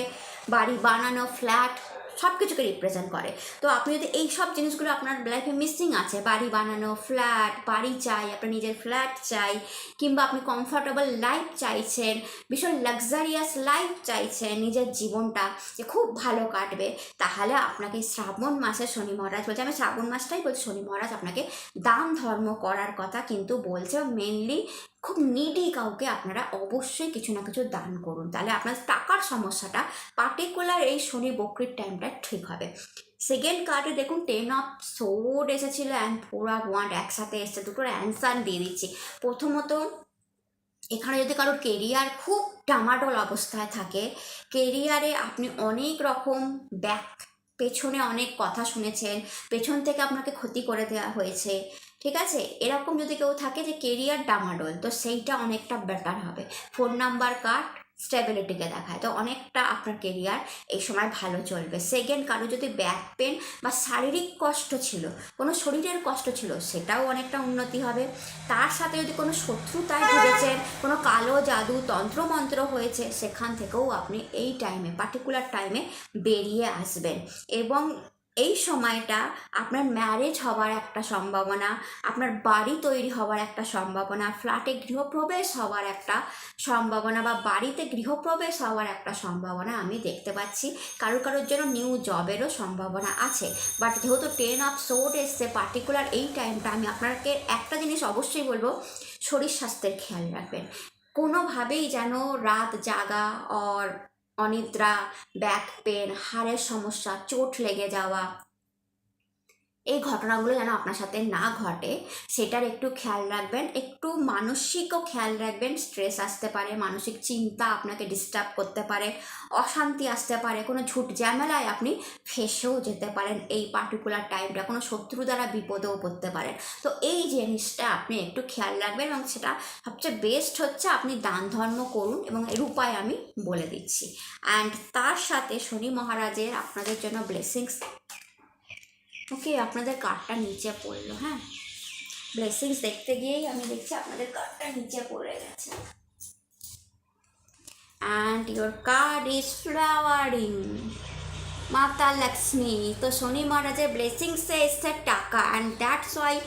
বাড়ি বানানো, ফ্ল্যাট, সব কিছুকে রিপ্রেজেন্ট করে। তো আপনি যদি এই সব জিনিসগুলো আপনার লাইফে মিসিং আছে, বাড়ি বানানো, ফ্ল্যাট, বাড়ি চাই, আপনার নিজের ফ্ল্যাট চাই, কিংবা আপনি কমফর্টেবল লাইফ চাইছেন, ভীষণ লাক্সারিয়াস লাইফ চাইছেন, নিজের জীবনটা যে খুব ভালো কাটবে, তাহলে আপনাকে শ্রাবণ মাসে শনি মহারাজ বলছে, আমি শ্রাবণ মাসটাই বলছি, শনি মহারাজ আপনাকে দান ধর্ম করার কথা কিন্তু বলছে। মেনলি খুব নিডি কাউকে আপনারা অবশ্যই কিছু না কিছু দান করুন, তাহলে আপনার টাকার সমস্যাটা পার্টিকুলার এই শনি বকরির টাইমটা ঠিক হবে। সেকেন্ড কার্ডে দেখুন 10 অফ সোর্ড এসেছিল অ্যান্ড 4 অফ ওয়ান্ড একসাথে এসছে, দুটোর অ্যান্সার দিয়ে দিচ্ছি। প্রথমত, এখানে যদি কারোর কেরিয়ার খুব ডামাডোল অবস্থায় থাকে, কেরিয়ারে আপনি অনেক রকম পেছনে অনেক কথা শুনেছেন, পেছন থেকে আপনাকে ক্ষতি করে দেওয়া হয়েছে, ঠিক আছে, এরকম যদি কেউ থাকে যে কেরিয়ার ডামাডোল, তো সেইটা অনেকটা বেটার হবে। 4 নাম্বার কার্ড স্টেবিলিটিকে দেখায়, তো অনেকটা আপনার কেরিয়ার এই সময় ভালো চলবে। সেকেন্ড, কারো যদি ব্যাক পেন বা শারীরিক কষ্ট ছিল, কোনো শরীরের কষ্ট ছিল, সেটাও অনেকটা উন্নতি হবে। তার সাথে যদি কোনো শত্রুতায় ভুগেছেন, কোনো কালো জাদু তন্ত্রমন্ত্র হয়েছে, সেখান থেকেও আপনি এই টাইমে, পার্টিকুলার টাইমে বেরিয়ে আসবেন। এবং এই সময়টা আপনার ম্যারেজ হওয়ার একটা সম্ভাবনা, আপনার বাড়ি তৈরি হওয়ার একটা সম্ভাবনা, ফ্ল্যাটে গৃহপ্রবেশ হওয়ার একটা সম্ভাবনা, বা বাড়িতে গৃহপ্রবেশ হওয়ার একটা সম্ভাবনা আমি দেখতে পাচ্ছি। কারোর জন্য নিউ জবেরও সম্ভাবনা আছে। বাট যেহেতু 10 অফ সোর্ড এসছে পার্টিকুলার এই টাইমটা, আমি আপনাকে একটা জিনিস অবশ্যই বলবো, শরীর স্বাস্থ্যের খেয়াল রাখবেন। কোনোভাবেই যেন রাত জাগা অর অনিদ্রা, ব্যাক পেন, হাড়ের সমস্যা, চোট লেগে যাওয়া, এই ঘটনাগুলো যেন আপনার সাথে না ঘটে, সেটার একটু খেয়াল রাখবেন। একটু মানসিকও খেয়াল রাখবেন, স্ট্রেস আসতে পারে, মানসিক চিন্তা আপনাকে ডিস্টার্ব করতে পারে, অশান্তি আসতে পারে, কোনো ঝুট ঝামেলায় আপনি ফেঁসেও যেতে পারেন এই পার্টিকুলার টাইমটা, কোনো শত্রু দ্বারা বিপদেও পড়তে পারেন। তো এই জিনিসটা আপনি একটু খেয়াল রাখবেন, এবং সেটা সবচেয়ে বেস্ট হচ্ছে আপনি দান ধর্ম করুন, এবং এর উপায় আমি বলে দিচ্ছি। অ্যান্ড তার সাথে শনি মহারাজের আপনাদের জন্য ব্লেসিংস। ওকে, আপনাদের কার্ডটা নিচে পড়লো, হ্যাঁ, ব্লেসিংস দেখতে গিয়েই আমি দেখছি আপনাদের কার্ডটা নিচে পড়ে গেছে। And your card is flowering Mata Lakshmi. তো শনি মহারাজের ব্লেসিংসে এসছে টাকা, অ্যান্ড দ্যাটস ওয়াই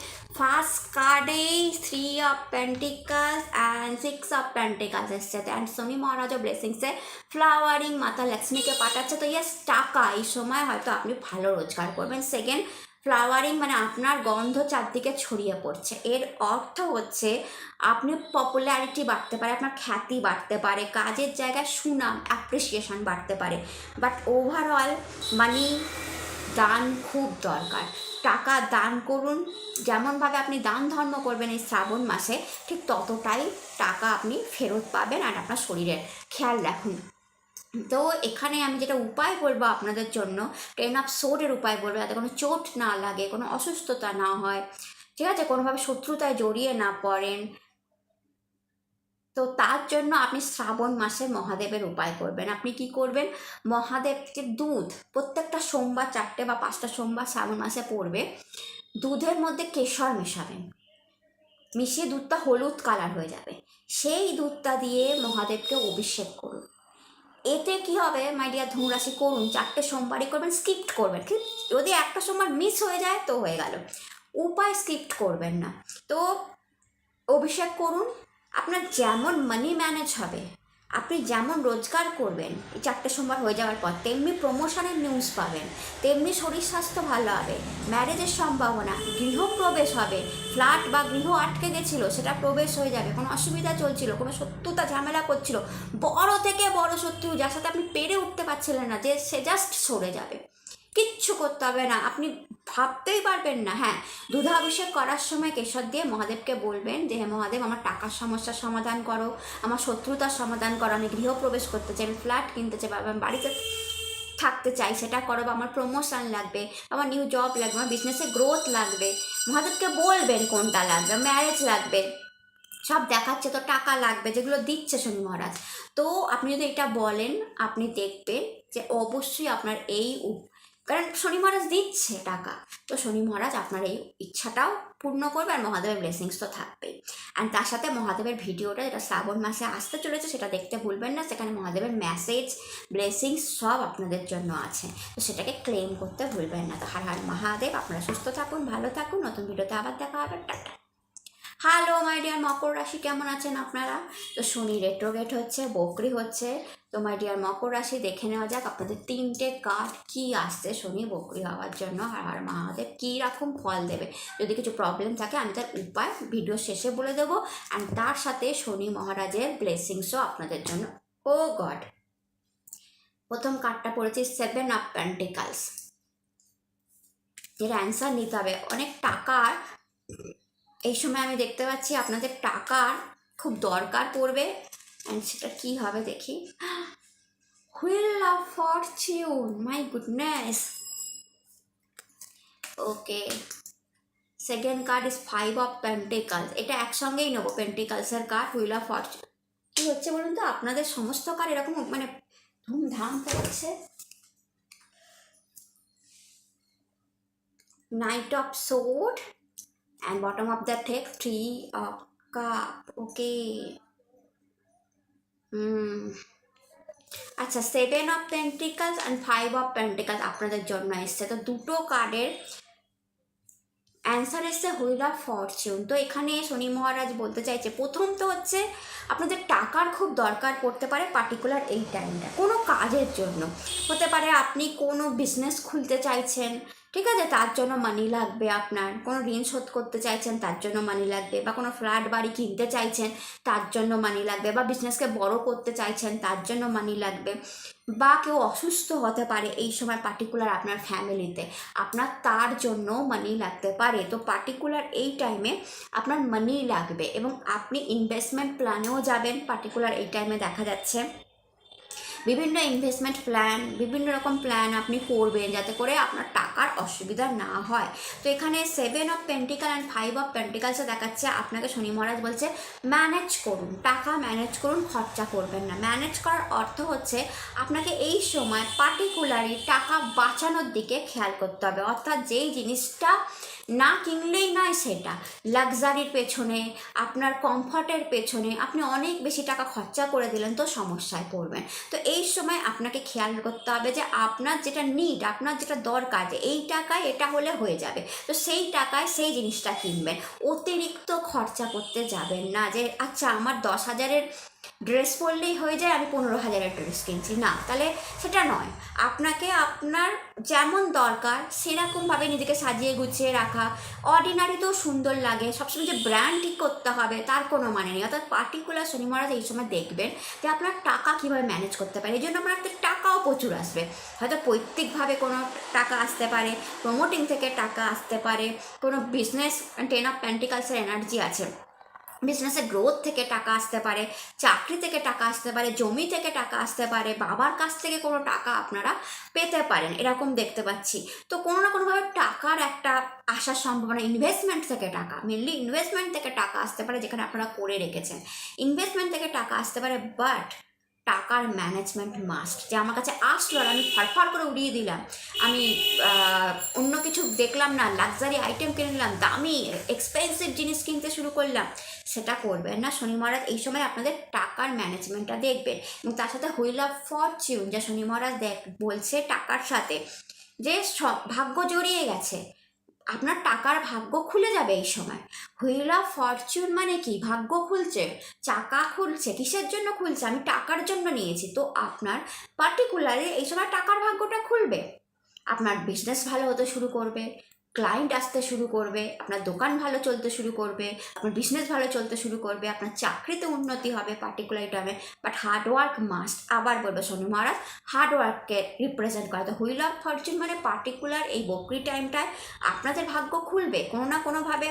ফার্স্ট কার্ডেই 3 of pentacles and 6 of pentacles এসছে। অ্যান্ড শনি মহারাজের ব্লেসিংসে ফ্লাওয়ারিং মাতা লক্ষ্মীকে পাঠাচ্ছে। তো ইয়েস, টাকা এই সময় হয়তো আপনি ভালো রোজগার করবেন। সেকেন্ড, ফ্লাওয়ারিং মানে আপনার গন্ধ চারদিকে ছড়িয়ে পড়ছে, এর অর্থ হচ্ছে আপনি পপুলারিটি বাড়তে পারে, আপনার খ্যাতি বাড়তে পারে, কাজের জায়গায় সুনাম, অ্যাপ্রিসিয়েশন বাড়তে পারে। বাট ওভারঅল মানি দান খুব দরকার। টাকা দান করুন, যেমনভাবে আপনি দান ধর্ম করবেন এই শ্রাবণ মাসে, ঠিক ততটাই টাকা আপনি ফেরত পাবেন। আর আপনার শরীরের খেয়াল রাখুন। তো এখানে আমি যেটা উপায় বলবো আপনাদের জন্য, 10 অফ সোর্ডের উপায় বলবো, যাতে কোনো চোট না লাগে, কোনো অসুস্থতা না হয়, ঠিক আছে, কোনোভাবে শত্রুতায় জড়িয়ে না পড়েন। তো তার জন্য আপনি শ্রাবণ মাসে মহাদেবের উপায় করবেন। আপনি কি করবেন, মহাদেবকে দুধ প্রত্যেকটা সোমবার, 4টে বা 5টা সোমবার শ্রাবণ মাসে পড়বে, দুধের মধ্যে কেশর মেশাবেন, মিশিয়ে দুধটা হলুদ কালার হয়ে যাবে, সেই দুধটা দিয়ে মহাদেবকে অভিষেক করুন। এতে কি হবে মাই ডিয়ার ধনুরাশি, করুন 4টে সোমবারই করবেন, স্কিপ্ট করবেন, ঠিক, যদি একটা সোমবার মিস হয়ে যায় তো হয়ে গেল, উপায় স্কিপ্ট করবেন না। তো অভিষেক করুন, আপনার যেমন মানি ম্যানেজ হবে, আপনি যেমন রোজগার করবেন এই 4টে সোমবার হয়ে যাওয়ার পর, তেমনি প্রমোশনের নিউজ পাবেন, তেমনি শরীর স্বাস্থ্য ভালো হবে, ম্যারেজের সম্ভাবনা, গৃহপ্রবেশ হবে, ফ্ল্যাট বা গৃহ আটকে গেছিলো সেটা প্রবেশ হয়ে যাবে, কোনো অসুবিধা চলছিল, কোনো শত্রুতা ঝামেলা করছিল, বড় থেকে বড় শত্রু যার সাথে আপনি পেরে উঠতে পারছিলেন না, যে সে জাস্ট সরে যাবে, কিচ্ছু করতে হবে না, আপনি ভাবতেই পারবেন না। হ্যাঁ, দুধাভিষেক করার সময় কেশর দিয়ে মহাদেবকে বলবেন যে হে মহাদেব, আমার টাকার সমস্যার সমাধান করো, আমার শত্রুতার সমাধান করো, আমি গৃহপ্রবেশ করতে চাই, আমি ফ্ল্যাট কিনতে চাই, বা আমি বাড়িতে থাকতে চাই, সেটা করো, বা আমার প্রমোশন লাগবে, আমার নিউ জব লাগবে, আমার বিজনেসে গ্রোথ লাগবে, মহাদেবকে বলবেন কোনটা লাগবে, ম্যারেজ লাগবে, সব দেখাচ্ছে তো টাকা লাগবে, যেগুলো দিচ্ছে শনি মহারাজ। তো আপনি যদি এটা বলেন, আপনি দেখবেন যে অবশ্যই আপনার এই কারণ শনি মহারাজ দিচ্ছে টাকা, তো শনি মহারাজ আপনার এই ইচ্ছাটাও পূর্ণ করবে, আর মহাদেবের ব্লেসিংস তো থাকবেই। অ্যান্ড তার সাথে মহাদেবের ভিডিওটা যেটা শ্রাবণ মাসে আসতে চলেছে সেটা দেখতে ভুলবেন না, সেখানে মহাদেবের মেসেজ ব্লেসিংস সব আপনাদের জন্য আছে, তো সেটাকে ক্লেম করতে ভুলবেন না। তো হর হর মহাদেব, আপনারা সুস্থ থাকুন, ভালো থাকুন, নতুন ভিডিওতে আবার দেখা হবে, টাটা। হ্যালো মাই ডিয়ার মকর রাশি, কেমন আছেন আপনারা? তো শনি রেট্রোগেট হচ্ছে, বকরি হচ্ছে, তো মাই ডিয়ার মকর রাশি দেখে নেওয়া যাক আপনাদের 3টে কার্ড কি আসছে শনি বকরি হওয়ার জন্য, আর মহাদেব কী রকম ফল দেবে। যদি কিছু প্রবলেম থাকে আমি তার উপায় ভিডিও শেষে বলে দেবো, অ্যান্ড তার সাথে শনি মহারাজের ব্লেসিংসও আপনাদের জন্য। ও গড, প্রথম কার্ডটা পড়েছি 7 অফ পেন্টিকালস, এর অ্যান্সার নিতে হবে। অনেক টাকার এই সময় আমি দেখতে পাচ্ছি আপনাদের টাকার খুব দরকার পড়বে, অ্যান্ড সেটা কী হবে দেখি। Wheel of Fortune, my goodness. Okay, second card is 5 of pentacles, এটা একসঙ্গেই নেবো, পেন্টিকালসের কার্ড, হুইল অফ ফরচুন। কী হচ্ছে বলুন তো, আপনাদের সমস্ত কার্ড এরকম মানে ধুমধাম পড়ছে। Night of sword and bottom of the deck 3 of cup. Okay. আচ্ছা, 7 of pentacles and 5 of pentacles আপনাদের জন্য এসছে, তো দুটো কার্ডের অ্যান্সার এসছে হুইল অফ ফরচুন। তো এখানে শনি মহারাজ বলতে চাইছে, প্রথম তো হচ্ছে আপনাদের টাকার খুব দরকার পড়তে পারে পার্টিকুলার এই টাইমটা, কোনো কাজের জন্য হতে পারে, আপনি কোনো বিজনেস খুলতে চাইছেন, ঠিক আছে, তার জন্য মানি লাগবে, আপনার কোনো ঋণ শোধ করতে চাইছেন তার জন্য মানি লাগবে, বা কোনো ফ্ল্যাট বাড়ি কিনতে চাইছেন তার জন্য মানি লাগবে, বা বিজনেসকে বড় করতে চাইছেন তার জন্য মানি লাগবে, বা কেউ অসুস্থ হতে পারে এই সময় পার্টিকুলার আপনার ফ্যামিলিতে, আপনার তার জন্য মানি লাগতে পারে। তো পার্টিকুলার এই টাইমে আপনার মানি লাগবে, এবং আপনি ইনভেস্টমেন্ট প্ল্যানেও যাবেন পার্টিকুলার এই টাইমে দেখা যাচ্ছে। বিভিন্ন ইনভেস্টমেন্ট প্ল্যান, বিভিন্ন রকম প্ল্যান আপনি করবেন যাতে করে আপনার টাকার অসুবিধা না হয়। তো এখানে 7 অফ পেন্টিকাল অ্যান্ড 5 অফ পেন্টিকালসে দেখাচ্ছে আপনাকে শনি মহারাজ বলছে ম্যানেজ করুন, টাকা ম্যানেজ করুন, খরচা করবেন না। ম্যানেজ করার অর্থ হচ্ছে আপনাকে এই সময় পার্টিকুলারলি টাকা বাঁচানোর দিকে খেয়াল করতে হবে, অর্থাৎ যেই জিনিসটা না কিনলেই নয় সেটা, লাক্সারির পেছনে, আপনার কমফর্টের পেছনে আপনি অনেক বেশি টাকা খরচা করে দিলেন তো সমস্যায় পড়বেন। তো এই সময় আপনাকে খেয়াল করতে হবে যে আপনার যেটা নিড, আপনার যেটা দরকার, যে এই টাকায় এটা হলে হয়ে যাবে, তো সেই টাকায় সেই জিনিসটা কিনবেন। অতিরিক্ত খরচা করতে যাবেন না, যে আচ্ছা আমার 10,000-এর ড্রেস পরলেই হয়ে যায়, আমি 15,000-এর ড্রেস কিনছি, না, তাহলে সেটা নয়। আপনাকে আপনার যেমন দরকার সেরকমভাবে নিজেকে সাজিয়ে গুছিয়ে রাখা, অর্ডিনারিতেও সুন্দর লাগে, সবসময় যে ব্র্যান্ড ঠিক করতে হবে তার কোনো মানে নেই। অর্থাৎ পার্টিকুলার শনি মহারাজ এই সময় দেখবেন যে আপনার টাকা কীভাবে ম্যানেজ করতে পারে, এই জন্য আপনার টাকাও প্রচুর আসবে, হয়তো পৈতৃকভাবে কোনো টাকা আসতে পারে, প্রমোটিং থেকে টাকা আসতে পারে, কোনো বিজনেস, 10 অফ পেন্টিকালসের এনার্জি আছে, বিজনেসের গ্রোথ থেকে টাকা আসতে পারে, চাকরি থেকে টাকা আসতে পারে, জমি থেকে টাকা আসতে পারে, বাবার কাছ থেকে কোনো টাকা আপনারা পেতে পারেন, এরকম দেখতে পাচ্ছি। তো কোনো না কোনোভাবে টাকার একটা আসার সম্ভাবনা, ইনভেস্টমেন্ট থেকে টাকা, মেনলি ইনভেস্টমেন্ট থেকে টাকা আসতে পারে, যেখানে আপনারা করে রেখেছেন ইনভেস্টমেন্ট থেকে টাকা আসতে পারে, বাট টাকার ম্যানেজমেন্ট মাস্ট। যে আমার কাছে আসলো আর আমি ফাড়ফাড় করে উড়িয়ে দিলাম, আমি অন্য কিছু দেখলাম না, লাক্সারি আইটেম কিনে নিলাম, দামি এক্সপেন্সিভ জিনিস কিনতে শুরু করলাম, সেটা করবেন না। শনি মহারাজ এই সময় আপনাদের টাকার ম্যানেজমেন্টটা দেখবেন, এবং তার সাথে হুইল অফ ফরচুন, যা শনি মহারাজ বলছে টাকার সাথে যে ভাগ্য জড়িয়ে গেছে, আপনার টাকার ভাগ্য খুলে যাবে এই সময়। হুইল অফ ফরচুন মানে কি, ভাগ্য খুলছে, চাকা খুলছে, কিসের জন্য খুলছে, আমি টাকার জন্য নিয়েছি, তো আপনার পার্টিকুলারলি এই সময় টাকার ভাগ্যটা খুলবে, আপনার বিজনেস ভালো হতে শুরু করবে, ক্লায়েন্ট আসতে শুরু করবে, আপনার দোকান ভালো চলতে শুরু করবে, আপনার বিজনেস ভালো চলতে শুরু করবে, আপনার চাকরিতে উন্নতি হবে পার্টিকুলার টাইমে, বাট হার্ডওয়ার্ক মাস্ট। আবার বলবো শনি মহারাজ হার্ডওয়ার্ককে রিপ্রেজেন্ট করে। তো হুইল অফ ফরচুন মানে পার্টিকুলার এই বকরি টাইমটায় আপনাদের ভাগ্য খুলবে, কোনো না কোনোভাবে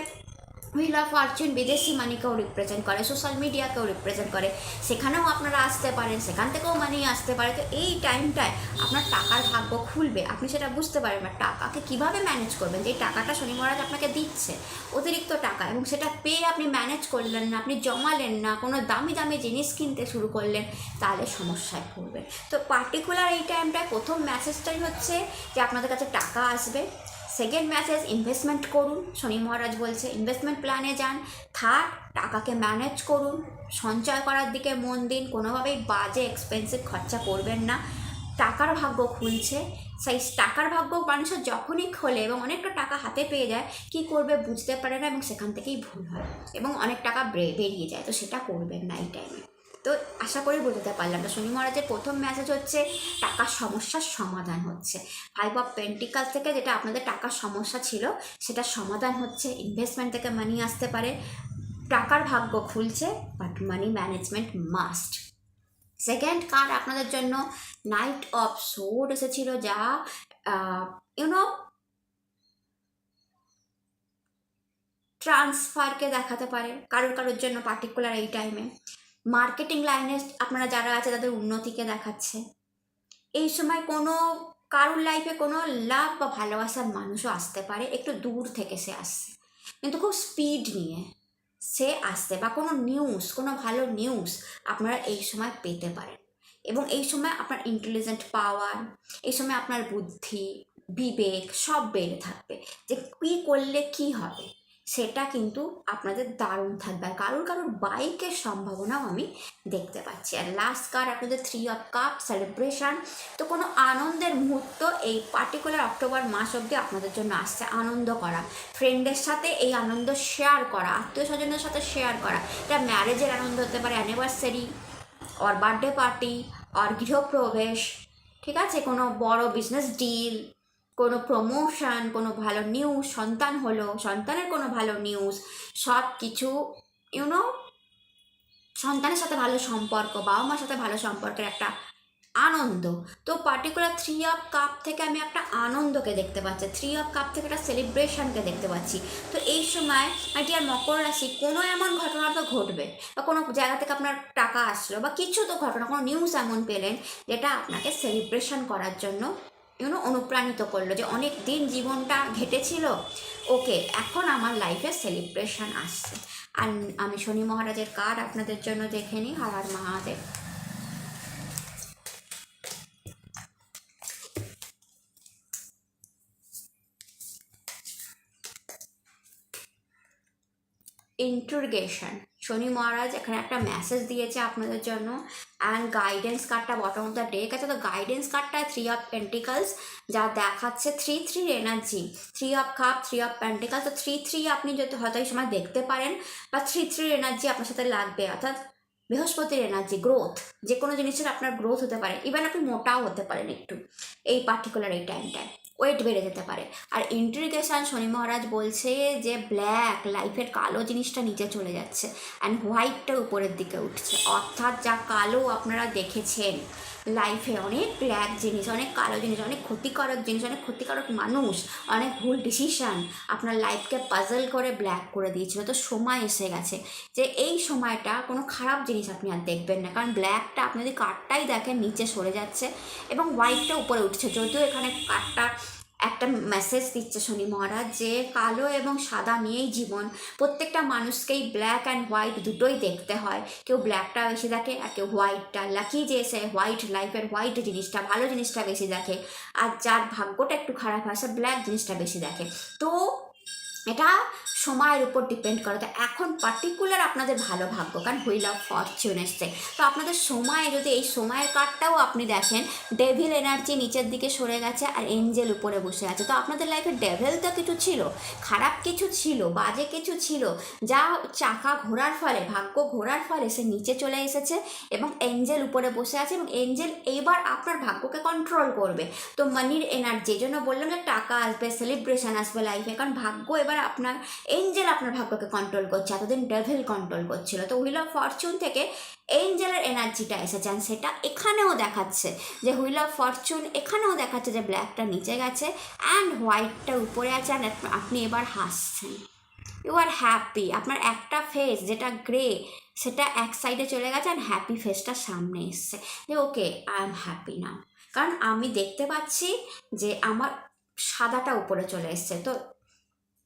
হুইল অফ ফরচুন বিদেশি মানিকেও রিপ্রেজেন্ট করে, সোশ্যাল মিডিয়াকেও রিপ্রেজেন্ট করে, সেখানেও আপনারা আসতে পারেন, সেখান থেকেও মানি আসতে পারে। তো এই টাইমটায় আপনার টাকার ভাগ্য খুলবে, আপনি সেটা বুঝতে পারবেন না টাকাকে কীভাবে ম্যানেজ করবেন। যে টাকাটা শনি মহারাজ আপনাকে দিচ্ছে অতিরিক্ত টাকা, এবং সেটা পেয়ে আপনি ম্যানেজ করলেন না, আপনি জমালেন না, কোনো দামি দামি জিনিস কিনতে শুরু করলেন, তাহলে সমস্যায় পড়বেন। তো পার্টিকুলার এই টাইমটায় প্রথম মেসেজটাই হচ্ছে যে আপনাদের কাছে টাকা আসবে। সেকেন্ড মেসেজ, ইনভেস্টমেন্ট করুন, শনি মহারাজ বলছে ইনভেস্টমেন্ট প্ল্যানে যান। থার্ড, টাকাকে ম্যানেজ করুন, সঞ্চয় করার দিকে মন দিন, কোনোভাবেই বাজে এক্সপেন্সিভ খরচা করবেন না। টাকার ভাগ্য খুলছে, সেই টাকার ভাগ্য মানুষের যখনই খোলে এবং অনেকটা টাকা হাতে পেয়ে যায়, কি করবে বুঝতে পারে না এবং সেখান থেকেই ভুল হয় এবং অনেক টাকা বেরিয়ে যায়। তো সেটা করবেন না এই টাইমে। তো আশা করি বুঝতে পারলাম। তো শনি মহারাজের প্রথম মেসেজ হচ্ছে টাকার সমস্যার সমাধান হচ্ছে। 5 অফ পেন্টিকালস থেকে যেটা আপনাদের টাকার সমস্যা ছিল সেটা সমাধান হচ্ছে। ইনভেস্টমেন্ট থেকে মানি আসতে পারে, টাকার ভাগ্য খুলছে, but money management must. Second card আপনাদের জন্য নাইট অফ সোর্ড এসেছিল, যা ইউনো ট্রান্সফারকে দেখাতে পারে কারোর জন্য পার্টিকুলার এই টাইমে। মার্কেটিং লাইনে আপনারা যারা আছে তাদের উন্নতিকে দেখাচ্ছে। এই সময় কোনো কারোর লাইফে কোনো লাভ বা ভালোবাসার মানুষও আসতে পারে, একটু দূর থেকে সে আসছে কিন্তু খুব স্পিড নিয়ে সে আসছে, বা কোনো নিউজ, কোনো ভালো নিউজ আপনারা এই সময় পেতে পারেন। এবং এই সময় আপনার ইন্টেলিজেন্ট পাওয়ার, এই সময় আপনার বুদ্ধি বিবেক সব বেড়ে থাকবে, যে কী করলে কি হবে সেটা কিন্তু আপনাদের দারুণ থাকবে। আর কারোর বাইকের সম্ভাবনাও আমি দেখতে পাচ্ছি। আর লাস্ট কার্ড আপনাদের 3 অফ কাপ, সেলিব্রেশন। তো কোনো আনন্দের মুহূর্ত এই পার্টিকুলার অক্টোবর মাস অবধি আপনাদের জন্য আসছে। আনন্দ করা, ফ্রেন্ডের সাথে এই আনন্দ শেয়ার করা, আত্মীয় স্বজনের সাথে শেয়ার করা। এটা ম্যারেজের আনন্দ হতে পারে, anniversary or birthday party or গৃহপ্রবেশ, ঠিক আছে, কোনো বড় বিজনেস ডিল, কোনো প্রমোশন, কোনো ভালো নিউজ, সন্তান হলো, সন্তানের কোনো ভালো নিউজ, সব কিছু ইউনো সন্তানের সাথে ভালো সম্পর্ক, বাবা মার সাথে ভালো সম্পর্কের একটা আনন্দ। তো পার্টিকুলার 3 অফ কাপ থেকে আমি একটা আনন্দকে দেখতে পাচ্ছি, 3 অফ কাপ থেকে একটা সেলিব্রেশনকে দেখতে পাচ্ছি। তো এই সময় আর মকর রাশি কোনো এমন ঘটনা তো ঘটবে, বা কোনো জায়গা থেকে আপনার টাকা আসলো, বা কিছু তো ঘটনা, কোনো নিউজ এমন পেলেন যেটা আপনাকে সেলিব্রেশন করার জন্য অনুপ্রাণিত করলো, যে অনেক দিন জীবনটা ঘেটেছিল, ওকে এখন আমার লাইফে সেলিব্রেশন আসছে। আর আমি শনি মহারাজের কার্ড আপনাদের জন্য দেখে নিই। হর হর মহাদেব। ইন্টারগেশন, শনি মহারাজ এখানে একটা মেসেজ দিয়েছে আপনাদের জন্য। অ্যান্ড গাইডেন্স কার্ডটা বটম অফ দ্য ডেক আছে। তো গাইডেন্স কার্ডটা 3 অফ পেন্টিকালস, যা দেখাচ্ছে 3 energy, 3 of cup, 3 of pentacles. তো 3 আপনি যদি হয়তো এই সময় দেখতে পারেন, বা 3 এনার্জি আপনার সাথে লাগবে, অর্থাৎ বৃহস্পতির এনার্জি, গ্রোথ, যে কোনো জিনিসের আপনার গ্রোথ হতে পারে, ইভেন আপনি মোটাও হতে পারেন একটু এই পার্টিকুলার এই টাইমটায়, ওয়েট বেড়ে যেতে পারে। আর ইন্ট্রিগেশন, শনি মহারাজ বলছে যে ব্ল্যাক লাইফের কালো জিনিসটা নিচে চলে যাচ্ছে অ্যান্ড হোয়াইটটা উপরের দিকে উঠছে, অর্থাৎ যা কালো আপনারা দেখেছেন লাইফে, অনেক ব্ল্যাক জিনিস, অনেক কালো জিনিস, অনেক ক্ষতিকারক জিনিস, অনেক ক্ষতিকারক মানুষ, অনেক ভুল ডিসিশান আপনার লাইফকে পাজল করে ব্ল্যাক করে দিয়েছিল। তো সময় এসে গেছে যে এই সময়টা কোনো খারাপ জিনিস আপনি আর দেখবেন না, কারণ ব্ল্যাকটা আপনি যদি কার্ডটাই দেখেন নিচে সরে যাচ্ছে এবং হোয়াইটটা উপরে উঠছে। যদিও এখানে কার্ডটা একটা মেসেজ দিচ্ছে শনি মহারাজ যে কালো এবং সাদা নিয়েই জীবন, প্রত্যেকটা মানুষকেই ব্ল্যাক অ্যান্ড হোয়াইট দুটোই দেখতে হয়। কেউ ব্ল্যাকটা বেশি দেখে আর কেউ হোয়াইটটা, লাকি যে সে হোয়াইট লাইফের হোয়াইট জিনিসটা, ভালো জিনিসটা বেশি দেখে, আর যার ভাগ্যটা একটু খারাপ হয় সে ব্ল্যাক জিনিসটা বেশি দেখে। তো এটা সময়ের উপর ডিপেন্ড করে। তো এখন পার্টিকুলার আপনাদের ভালো ভাগ্য, কারণ হুইল অফ ফরচুন এসছে। তো আপনাদের সময়, যদি এই সময়ের কার্ডটাও আপনি দেখেন, ডেভিল এনার্জি নিচের দিকে সরে গেছে আর এঞ্জেল উপরে বসে আছে। তো আপনাদের লাইফে ডেভিল তো কিছু ছিল, খারাপ কিছু ছিল, বাজে কিছু ছিল, যা চাকা ঘোরার ফলে, ভাগ্য ঘোরার ফলে সে নিচে চলে এসেছে এবং এঞ্জেল উপরে বসে আছে, এবং এঞ্জেল এইবার আপনার ভাগ্যকে কন্ট্রোল করবে। তো মানির এনার্জি, এই জন্য বললাম যে টাকা আসবে, সেলিব্রেশন আসবে লাইফে, কারণ ভাগ্য এবার আপনার এঞ্জেল আপনার ভাগ্যকে কন্ট্রোল করছে, এতদিন ডেভিল কন্ট্রোল করছিল। তো হুইল অফ ফরচুন থেকে এঞ্জেলের এনার্জিটা এসেছে, সেটা এখানেও দেখাচ্ছে যে হুইল অফ ফরচুন এখানেও দেখাচ্ছে যে ব্ল্যাকটা নিচে গেছে অ্যান্ড হোয়াইটটা উপরে আছে, অ্যান্ড আপনি এবার হাসছেন। You are happy. আপনার একটা ফেস যেটা গ্রে সেটা এক সাইডে চলে গেছে আর হ্যাপি ফেসটা সামনে এসছে যে ওকে আই এম হ্যাপি নাও। কারণ আমি দেখতে পাচ্ছি যে আমার সাদাটা উপরে চলে এসছে, তো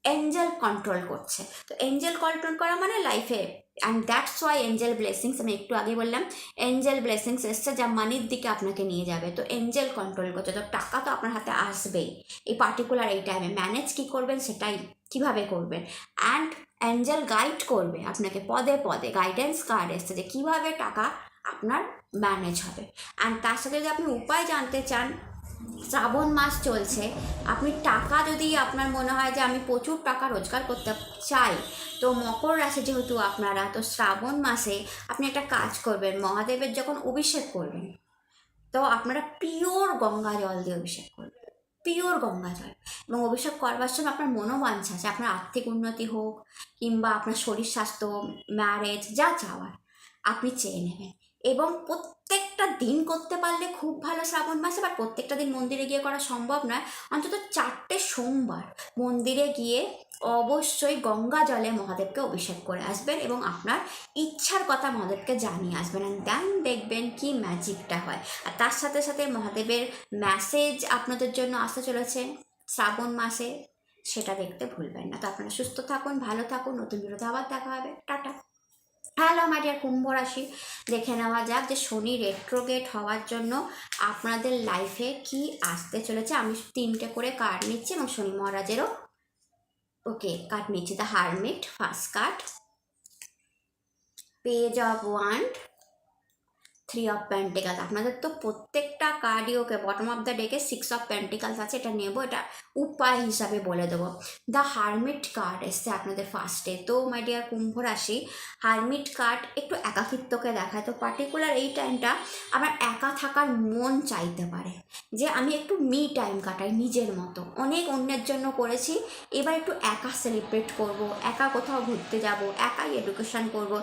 এঞ্জেল কন্ট্রোল করছে। তো এঞ্জেল কন্ট্রোল করা মানে লাইফে, and that's Y Angel blessings, আমি একটু আগে বললাম এঞ্জেল ব্লেসিংস এসছে যা মানির দিকে আপনাকে নিয়ে যাবে। তো এঞ্জেল কন্ট্রোল করছে, তো টাকা তো আপনার হাতে আসবেই এই পার্টিকুলার এই টাইমে। ম্যানেজ কী করবেন সেটাই কীভাবে করবেন, অ্যান্ড এঞ্জেল গাইড করবে আপনাকে পদে পদে, গাইডেন্স কার্ড এসছে যে কীভাবে টাকা আপনার ম্যানেজ হবে। অ্যান্ড তার সাথে যদি আপনি উপায় জানতে চান, শ্রাবণ মাস চলছে, আপনি টাকা যদি আপনার মনে হয় যে আমি প্রচুর টাকা রোজগার করতে চাই, তো মকর রাশি যেহেতু আপনারা, তো শ্রাবণ মাসে আপনি একটা কাজ করবেন, মহাদেবের যখন অভিষেক করবেন তো আপনারা পিওর গঙ্গা জল দিয়ে অভিষেক করবেন, পিওর গঙ্গা জল। এবং অভিষেক করবার সময় আপনার মনোবাঞ্ছা আছে, আপনার আর্থিক উন্নতি হোক কিংবা আপনার শরীর স্বাস্থ্য, ম্যারেজ, যা চাওয়ার আপনি চেয়ে নেবেন। এবং প্রত্যেকটা দিন করতে পারলে খুব ভালো শ্রাবণ মাসে, বাট প্রত্যেকটা দিন মন্দিরে গিয়ে করা সম্ভব নয়, অন্তত 4টে সোমবার মন্দিরে গিয়ে অবশ্যই গঙ্গা জলে মহাদেবকে অভিষেক করে আসবেন এবং আপনার ইচ্ছার কথা মহাদেবকে জানিয়ে আসবেন, অ্যান্ড দেন দেখবেন কি ম্যাজিকটা হয়। আর তার সাথে সাথে মহাদেবের মেসেজ আপনাদের জন্য আসতে চলেছে শ্রাবণ মাসে, সেটা দেখতে ভুলবেন না। তো আপনারা সুস্থ থাকুন, ভালো থাকুন, নতুন ভিডিওতে আবার দেখা হবে, টাটা। হ্যালো মাই ডিয়ার কুম্ভ রাশি, দেখে নেওয়া যাক যে শনি রেট্রোগেট হওয়ার জন্য আপনাদের লাইফে কি আসতে চলেছে। আমি 3টে করে কার্ড নিচ্ছি এবং শনি মহারাজেরও ওকে কার্ড নিচ্ছি। The hermit first card, page of wand, 3 of pentacles. আপনাদের তো প্রত্যেকটা কার্ডই ওকে, বটম অফ দ্য ডেকে 6 অফ পেন্টিকালস আছে, এটা নেব, এটা উপায় হিসাবে বলে দেবো। দ্য হারমিট কার্ড এসছে আপনাদের ফার্স্টে। তো মাই ডিয়ার কুম্ভ রাশি, হারমিট কার্ড একটু একাকিত্বকে দেখায়। তো পার্টিকুলার এই টাইমটা আমার একা থাকার মন চাইতে পারে যে আমি একটু মি টাইম কাটাই নিজের মতো, অনেক অন্যের জন্য করেছি, এবার একটু একা সেলিব্রেট করব, একা কোথাও ঘুরতে যাব, একাই এডুকেশন করব,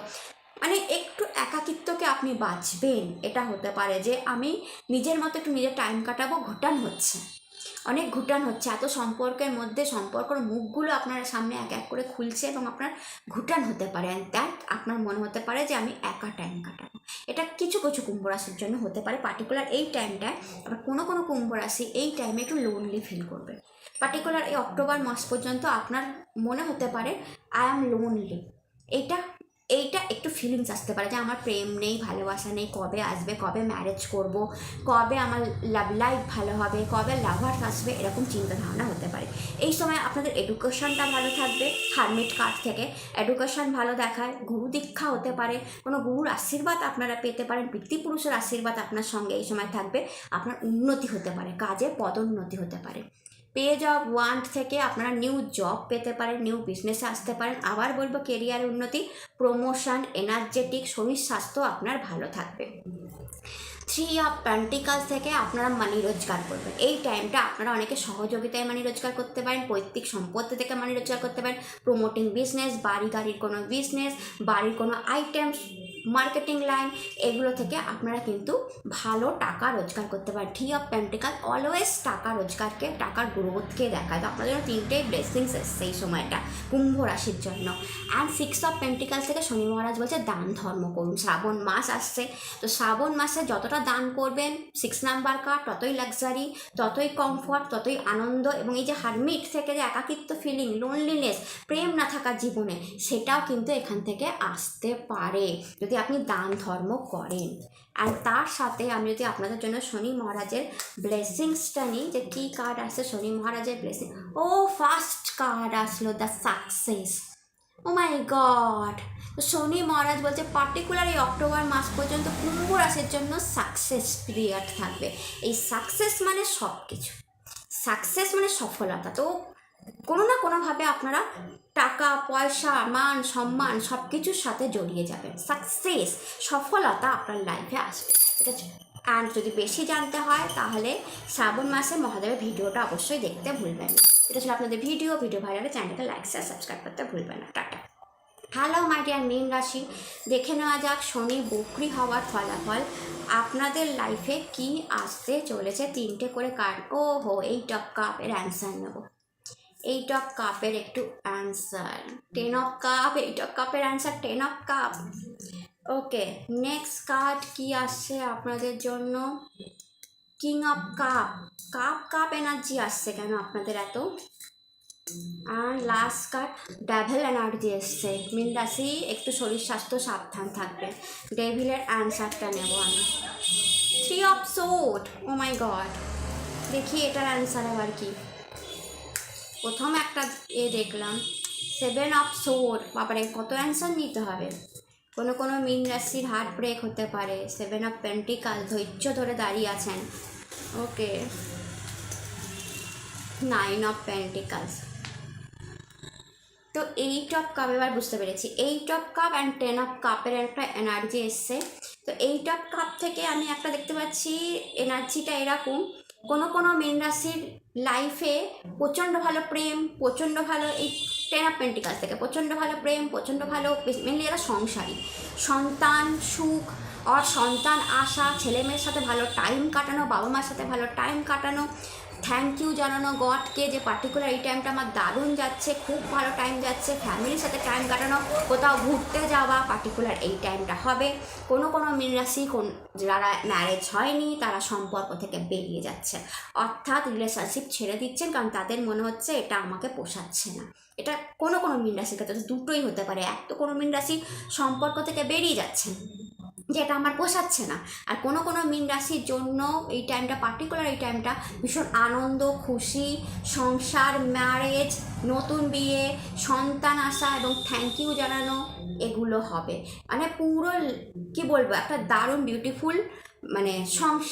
মানে একটু একাকিত্বকে আপনি বাঁচবেন। এটা হতে পারে যে আমি নিজের মতো একটু নিজের টাইম কাটাবো। ঘুটান হচ্ছে, অনেক ঘুটান হচ্ছে, এত সম্পর্কের মধ্যে সম্পর্কের মুখগুলো আপনার সামনে এক এক করে খুলছে এবং আপনার ঘুটান হতে পারে, অ্যান্ড দ্যাট আপনার মনে হতে পারে যে আমি একা টাইম কাটাবো। এটা কিছু কিছু কুম্ভ রাশির জন্য হতে পারে পার্টিকুলার এই টাইমটায়। আবার কোনো কোনো কুম্ভ রাশি এই টাইমে একটু লোনলি ফিল করবে। পার্টিকুলার এই অক্টোবর মাস পর্যন্ত আপনার মনে হতে পারে আই অ্যাম লোনলি, এইটা একটু ফিলিংস আসতে পারে যে আমার প্রেম নেই, ভালোবাসা নেই, কবে আসবে, কবে ম্যারেজ করব, কবে আমার লাভ লাইফ ভালো হবে, কবে লাভার্স আসবে, এরকম চিন্তা ধারণা হতে পারে। এই সময় আপনাদের এডুকেশনটা ভালো থাকবে। হারমিট কার্ড থেকে এডুকেশন ভালো দেখায়, গুরু দীক্ষা হতে পারে, কোনো গুরুর আশীর্বাদ আপনারা পেতে পারেন, পিতৃপুরুষের আশীর্বাদ আপনার সঙ্গে এই সময় থাকবে, আপনার উন্নতি হতে পারে, কাজে পদোন্নতি হতে পারে। পেজ অফ ওয়ান্ড থেকে আপনারা নিউ জব পেতে পারেন, নিউ বিজনেসে আসতে পারেন। আবার বলবো কেরিয়ার উন্নতি, প্রমোশন, এনার্জেটিক, শরীর স্বাস্থ্য আপনার ভালো থাকবে। 3 অফ পেন্টিকালস থেকে আপনারা মানি রোজগার করবেন। এই টাইমটা আপনারা অনেকে সহযোগিতায় মানি রোজগার করতে পারেন, পৈতৃক সম্পত্তি থেকে মানি রোজগার করতে পারেন, প্রমোটিং বিজনেস, বাড়ি গাড়ির কোনো বিজনেস, বাড়ির কোনো আইটেমস, মার্কেটিং লাইন, এগুলো থেকে আপনারা কিন্তু ভালো টাকা রোজগার করতে পারেন। 3 অফ পেন্টিকাল অলওয়েজ টাকা রোজগারকে, টাকার গ্রোথকে দেখায়। তো আপনাদের জন্য 3টেই ব্লেসিংস এসছে এই সময়টা কুম্ভ রাশির জন্য। অ্যান্ড 6 অফ পেন্টিকাল থেকে শনি মহারাজ বলছে দান ধর্ম করুন। শ্রাবণ মাস আসছে, তো শ্রাবণ মাসে যতটা দান করবেন 6 নাম্বার কার্ড, ততই লাক্সারি, ততই কমফর্ট, ততই আনন্দ। এবং এই যে হারমিট থেকে যে একাকিত্ব ফিলিং, লোনলিনেস, প্রেম না থাকার জীবনে, সেটাও কিন্তু এখান থেকে আসতে পারে যদি আপনি দান ধর্ম করেন। অ্যান্ড তার সাথে আমি যদি আপনাদের জন্য শনি মহারাজের ব্লেসিংসটা নিই, যে কী কার্ড আসছে শনি মহারাজের ব্লেসিং। ও ফার্স্ট কার্ড আসলো the success. Oh my god! তো শনি মহারাজ বলছে পার্টিকুলার এই অক্টোবর মাস পর্যন্ত কুম্ভ রাশির জন্য সাকসেস পিরিয়ড থাকবে। এই সাকসেস মানে সব কিছু, সাকসেস মানে সফলতা। তো কোনো না কোনোভাবে আপনারা টাকা পয়সা, মান সম্মান সব কিছুর সাথে জড়িয়ে যাবেন। সাকসেস, সফলতা আপনার লাইফে আসবে, ঠিক আছে? অ্যান্ড যদি বেশি জানতে হয় তাহলে শ্রাবণ মাসে মহাদেবের ভিডিওটা অবশ্যই দেখতে ভুলবেন না। এটা ছিল আপনাদের ভিডিও ভালো লাগলে চ্যানেলটাকে লাইক শেয়ার সাবস্ক্রাইব করতে ভুলবেন না। টাটা। হ্যালো মাই ডিয়ার মীন রাশি, দেখে নেওয়া যাক শনি বকরি হওয়ার ফলাফল আপনাদের লাইফে কি আসতে চলেছে। 3টে করে কার্ড, ও হো 8 অফ কাপ এর অ্যান্সার নেব। এইট অফ কাপের একটু অ্যান্সার, 10 অফ কাপ, 8 অফ কাপের answer 10 of cup. Okay, next card কি আসছে আপনাদের জন্য? King of cup. Cup cup energy আসছে কেন আপনাদের এত? আর লাস্ট কার্ড ডেভিল এনার্জি এসছে। মীন রাশি একটু শরীর স্বাস্থ্য সাবধান থাকবে। ডেভিলের অ্যান্সারটা নেব আমি। 3 of sword, oh my god. দেখি এটার অ্যান্সার আবার কি। প্রথম একটা দেখলাম 7 অফ সোর্ড, বাবারে কত অ্যান্সার নিতে হবে। কোনো মীন রাশির হার্ট ব্রেক হতে পারে। 7 অফ পেন্টিকাল, ধৈর্য ধরে দাঁড়িয়ে আছেন। ওকে, 9 অফ পেন্টিকালস। তো 8 অফ কাপ এবার বুঝতে পেরেছি। 8 অফ কাপ অ্যান্ড 10 অফ কাপের একটা এনার্জি এসছে। তো 8 অফ কাপ থেকে আমি একটা দেখতে পাচ্ছি এনার্জিটা এরকম, কোনো মীন রাশির লাইফে প্রচণ্ড ভালো প্রেম, প্রচণ্ড ভালো, এই 10 অফ পেন্টিকালস থেকে প্রচণ্ড ভালো প্রেম, প্রচণ্ড ভালো, মেনলি এরা সংসারী, সন্তান সুখ আর সন্তান আশা, ছেলে মেয়ের সাথে ভালো টাইম কাটানো, বাবা মার সাথে ভালো টাইম কাটানো, থ্যাংক ইউ জানানো গডকে যে পার্টিকুলার এই টাইমটা আমার দারুণ যাচ্ছে, খুব ভালো টাইম যাচ্ছে, ফ্যামিলির সাথে টাইম কাটানো, কোথাও ঘুরতে যাওয়া, পার্টিকুলার এই টাইমটা হবে। কোনো মীন রাশি যারা ম্যারেজ হয়নি তারা সম্পর্ক থেকে বেরিয়ে যাচ্ছে, অর্থাৎ রিলেশনশিপ ছেড়ে দিচ্ছেন, কারণ তাদের মনে হচ্ছে এটা আমাকে পোষাচ্ছে না। এটা কোনো মীন রাশির ক্ষেত্রে দুটোই হতে পারে। এক তো কোনো মীন রাশি সম্পর্ক থেকে বেরিয়ে যাচ্ছেন যে এটা আমার পোষাচ্ছে না, আর কোনো মীন রাশির জন্য এই টাইমটা, পার্টিকুলার এই টাইমটা ভীষণ আনন্দ, খুশি, সংসার, ম্যারেজ, নতুন বিয়ে, সন্তান আসা এবং থ্যাংক ইউ জানানো, এগুলো হবে। মানে পুরো কি বলবো, একটা দারুণ বিউটিফুল মানে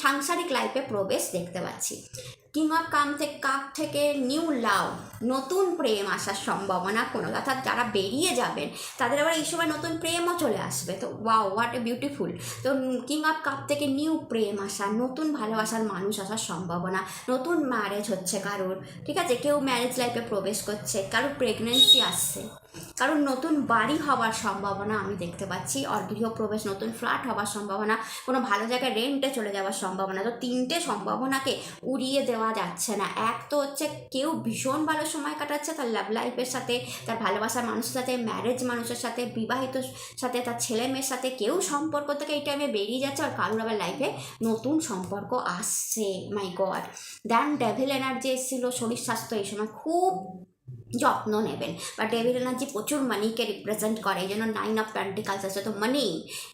সাংসারিক লাইফে প্রবেশ দেখতে পাচ্ছি। কিং অফ কাপ থেকে নিউ লাভ, নতুন প্রেম আসার সম্ভাবনা কোনো, অর্থাৎ যারা বেরিয়ে যাবেন তাদের আবার এই সময় নতুন প্রেমও চলে আসবে। তো ওয়াও, হোয়াট এ বিউটিফুল। তো কিং অফ কাপ থেকে নিউ প্রেম আসা, নতুন ভালোবাসার মানুষ আসার সম্ভাবনা, নতুন ম্যারেজ হচ্ছে কারোর, ঠিক আছে, কেউ ম্যারেজ লাইফে প্রবেশ করছে, কারোর প্রেগনেন্সি আসছে, কারণ নতুন বাড়ি হওয়ার সম্ভাবনা আমি দেখতে পাচ্ছি, আর গৃহপ্রবেশ, নতুন ফ্ল্যাট হওয়ার সম্ভাবনা, কোনো ভালো জায়গায় রেন্টে চলে যাওয়ার সম্ভাবনা। তো 3টে সম্ভাবনাকে উড়িয়ে দেওয়া যাচ্ছে না। এক তো হচ্ছে কেউ ভীষণ ভালো সময় কাটাচ্ছে তার লাভ লাইফের সাথে, তার ভালোবাসার মানুষের সাথে, ম্যারেজ মানুষের সাথে, বিবাহিত সাথে, তার ছেলে মেয়ের সাথে কেউ সম্পর্ক থেকে এই টাইমে বেরিয়ে যাচ্ছে, আর কারোর আবার লাইফে নতুন সম্পর্ক আসছে। মাই গড। দেন ডেভিল এনার্জি এসেছিলো, শরীর স্বাস্থ্য এই সময় খুব যত্ন নেবেন, বা ডেভিল এনার্জি প্রচুর মানিকে রিপ্রেজেন্ট করে, এই জন্য 9 অফ পেন্টিকালস আসছে। তো মানি,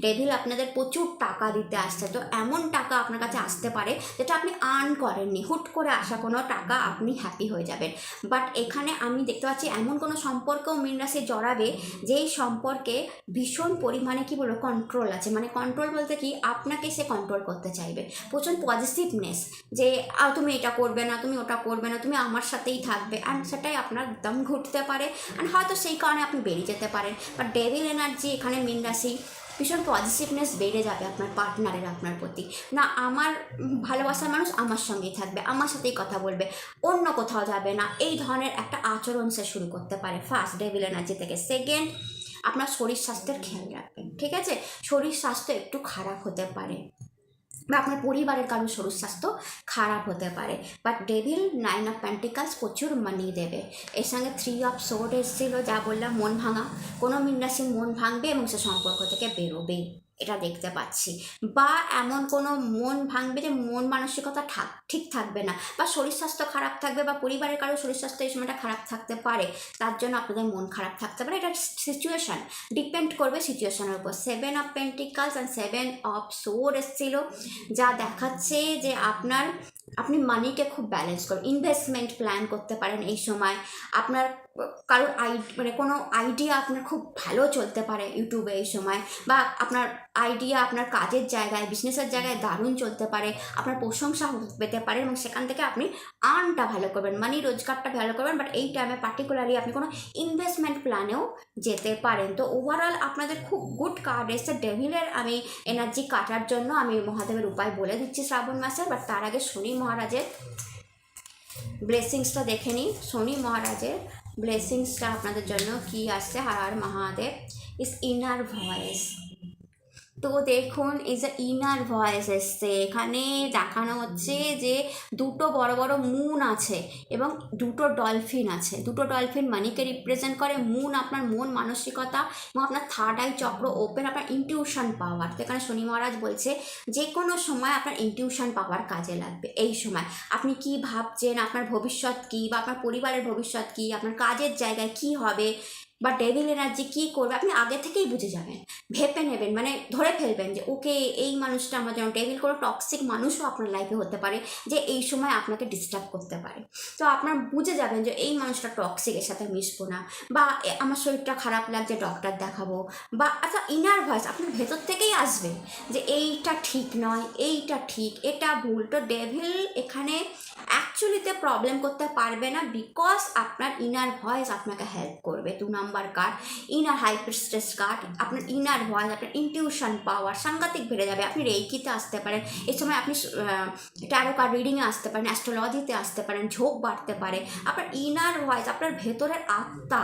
ডেভিল আপনাদের প্রচুর টাকা দিতে আসছে। তো এমন টাকা আপনার কাছে আসতে পারে যেটা আপনি আর্ন করেননি, হুট করে আসা কোনো টাকা, আপনি হ্যাপি হয়ে যাবেন। বাট এখানে আমি দেখতে পাচ্ছি এমন কোনো সম্পর্কেও মীন রাশি জড়াবে যেই সম্পর্কে ভীষণ পরিমাণে কি বলবো কন্ট্রোল আছে। মানে কন্ট্রোল বলতে কি, আপনাকে সে কন্ট্রোল করতে চাইবে, প্রচুর পজিটিভনেস, যে তুমি এটা করবে না, তুমি ওটা করবে না, তুমি আমার সাথেই থাকবে, অ্যান্ড সেটাই আপনার দম ঘুরতে পারে, অ্যান্ড হয়তো সেই কারণে আপনি বেরিয়ে যেতে পারেন। বাট ডেভিল এনার্জি এখানে মীন রাশি ভীষণ পজিটিভনেস বেড়ে যাবে আপনার পার্টনারের আপনার প্রতি, না আমার ভালোবাসার মানুষ আমার সঙ্গেই থাকবে, আমার সাথেই কথা বলবে, অন্য কোথাও যাবে না, এই ধরনের একটা আচরণ সে শুরু করতে পারে। ফার্স্ট, ডেভিল এনার্জি থেকে। সেকেন্ড, আপনার শরীর স্বাস্থ্যের খেয়াল রাখবেন, ঠিক আছে, শরীর স্বাস্থ্য একটু খারাপ হতে পারে, বা আপনার পরিবারের কারোর শরীর স্বাস্থ্য খারাপ হতে পারে। বাট ডেভিল 9 অফ পেন্টিকালস প্রচুর মানি দেবে। এর সঙ্গে 3 অফ সোর্ড এসেছিলো, যা বললাম মন ভাঙা, কোনো মীন রাশির মন ভাঙবে এবং সে সম্পর্ক থেকে বেরোবে, এটা দেখতে পাচ্ছি। বা এমন কোনো মন ভাঙবে যে মন মানসিকতা ঠিক থাকবে না, বা শরীর স্বাস্থ্য খারাপ থাকবে, বা পরিবারের কারো শরীর স্বাস্থ্য এই সময়টা খারাপ থাকতে পারে, তার জন্য আপনাদের মন খারাপ থাকতে পারে। এটা সিচুয়েশান, ডিপেন্ড করবে সিচুয়েশানের উপর। 7 of pentacles and 7 of sword এসেছিল, যা দেখাচ্ছে যে আপনি মানিকে খুব ব্যালেন্স করুন, ইনভেস্টমেন্ট প্ল্যান করতে পারেন এই সময়। আপনার কারোর মানে কোনো আইডিয়া আপনার খুব ভালো চলতে পারে ইউটিউবে এই সময়, বা আপনার আইডিয়া আপনার কাজের জায়গায়, বিজনেসের জায়গায় দারুণ চলতে পারে, আপনার প্রশংসা পেতে পারে, এবং সেখান থেকে আপনি আর্নটা ভালো করবেন, মানি রোজগারটা ভালো করবেন। বাট এই টাইমে পার্টিকুলারলি আপনি কোনো ইনভেস্টমেন্ট প্ল্যানেও যেতে পারেন। তো ওভারঅল আপনাদের খুব গুড কার্ড এসছে। ডেভিলের আমি এনার্জি কাটার জন্য আমি মহাদেবের উপায় বলে দিচ্ছি শ্রাবণ মাসের, বাট তার আগে শনি মহারাজের ব্লেসিংসটা দেখে নিই। শনি মহারাজের ব্লেসিংসটা আপনাদের জন্য কি আসছে। হর হর মহাদেব। ইস ইনার ভয়েস, তো দেখুন এই যে ইনার ভয়েস এসছে, এখানে দেখানো হচ্ছে যে দুটো বড় বড় মুন আছে এবং দুটো ডলফিন আছে। দুটো ডলফিন মানিকে রিপ্রেজেন্ট করে, মুন আপনার মন মানসিকতা এবং আপনার থার্ড আই চক্র ওপেন, আপনার ইনটিউশন পাওয়ার। তো এখানে শনি মহারাজ বলছে যে কোনো সময় আপনার ইনটিউশন পাওয়ার কাজে লাগবে। এই সময় আপনি কি ভাবছেন, আপনার ভবিষ্যৎ কী, বা আপনার পরিবারের ভবিষ্যৎ কী, আপনার কাজের জায়গায় কি হবে, বা ডেভিল এনার্জি কী করবে, আপনি আগে থেকেই বুঝে যাবেন, ভেবে নেবেন, মানে ধরে ফেলবেন যে ওকে এই মানুষটা আমার জন্য, ডেভিল কোনো টক্সিক মানুষও আপনার লাইফে হতে পারে যে এই সময় আপনাকে ডিস্টার্ব করতে পারে। তো আপনার বুঝে যাবেন যে এই মানুষটা টক্সিক, এর সাথে মিশবো না, বা আমার শরীরটা খারাপ লাগছে ডক্টর দেখাবো, বা আচ্ছা ইনার ভয়েস আপনার ভেতর থেকেই আসবে যে এইটা ঠিক নয়, এইটা ঠিক, এটা ভুল। তো ডেভিল এখানে অ্যাকচুয়ালিতে প্রবলেম করতে পারবে না, বিকজ আপনার ইনার ভয়েস আপনাকে হেল্প করবে। 2 নাম্বার কার্ড ইনার হাইপ্রিস্টেস কার্ড, আপনার ইনার ভয়েস, আপনার ইনটিউশন পাওয়ার সাংঘাতিক বেড়ে যাবে। আপনি রেইকিতে আসতে পারেন এই সময়, আপনি ট্যারো কার্ড রিডিংয়ে আসতে পারেন, অ্যাস্ট্রোলজিতে আসতে পারেন, ঝোঁক বাড়তে পারে। আপনার ইনার ভয়েস, আপনার ভেতরের আত্মা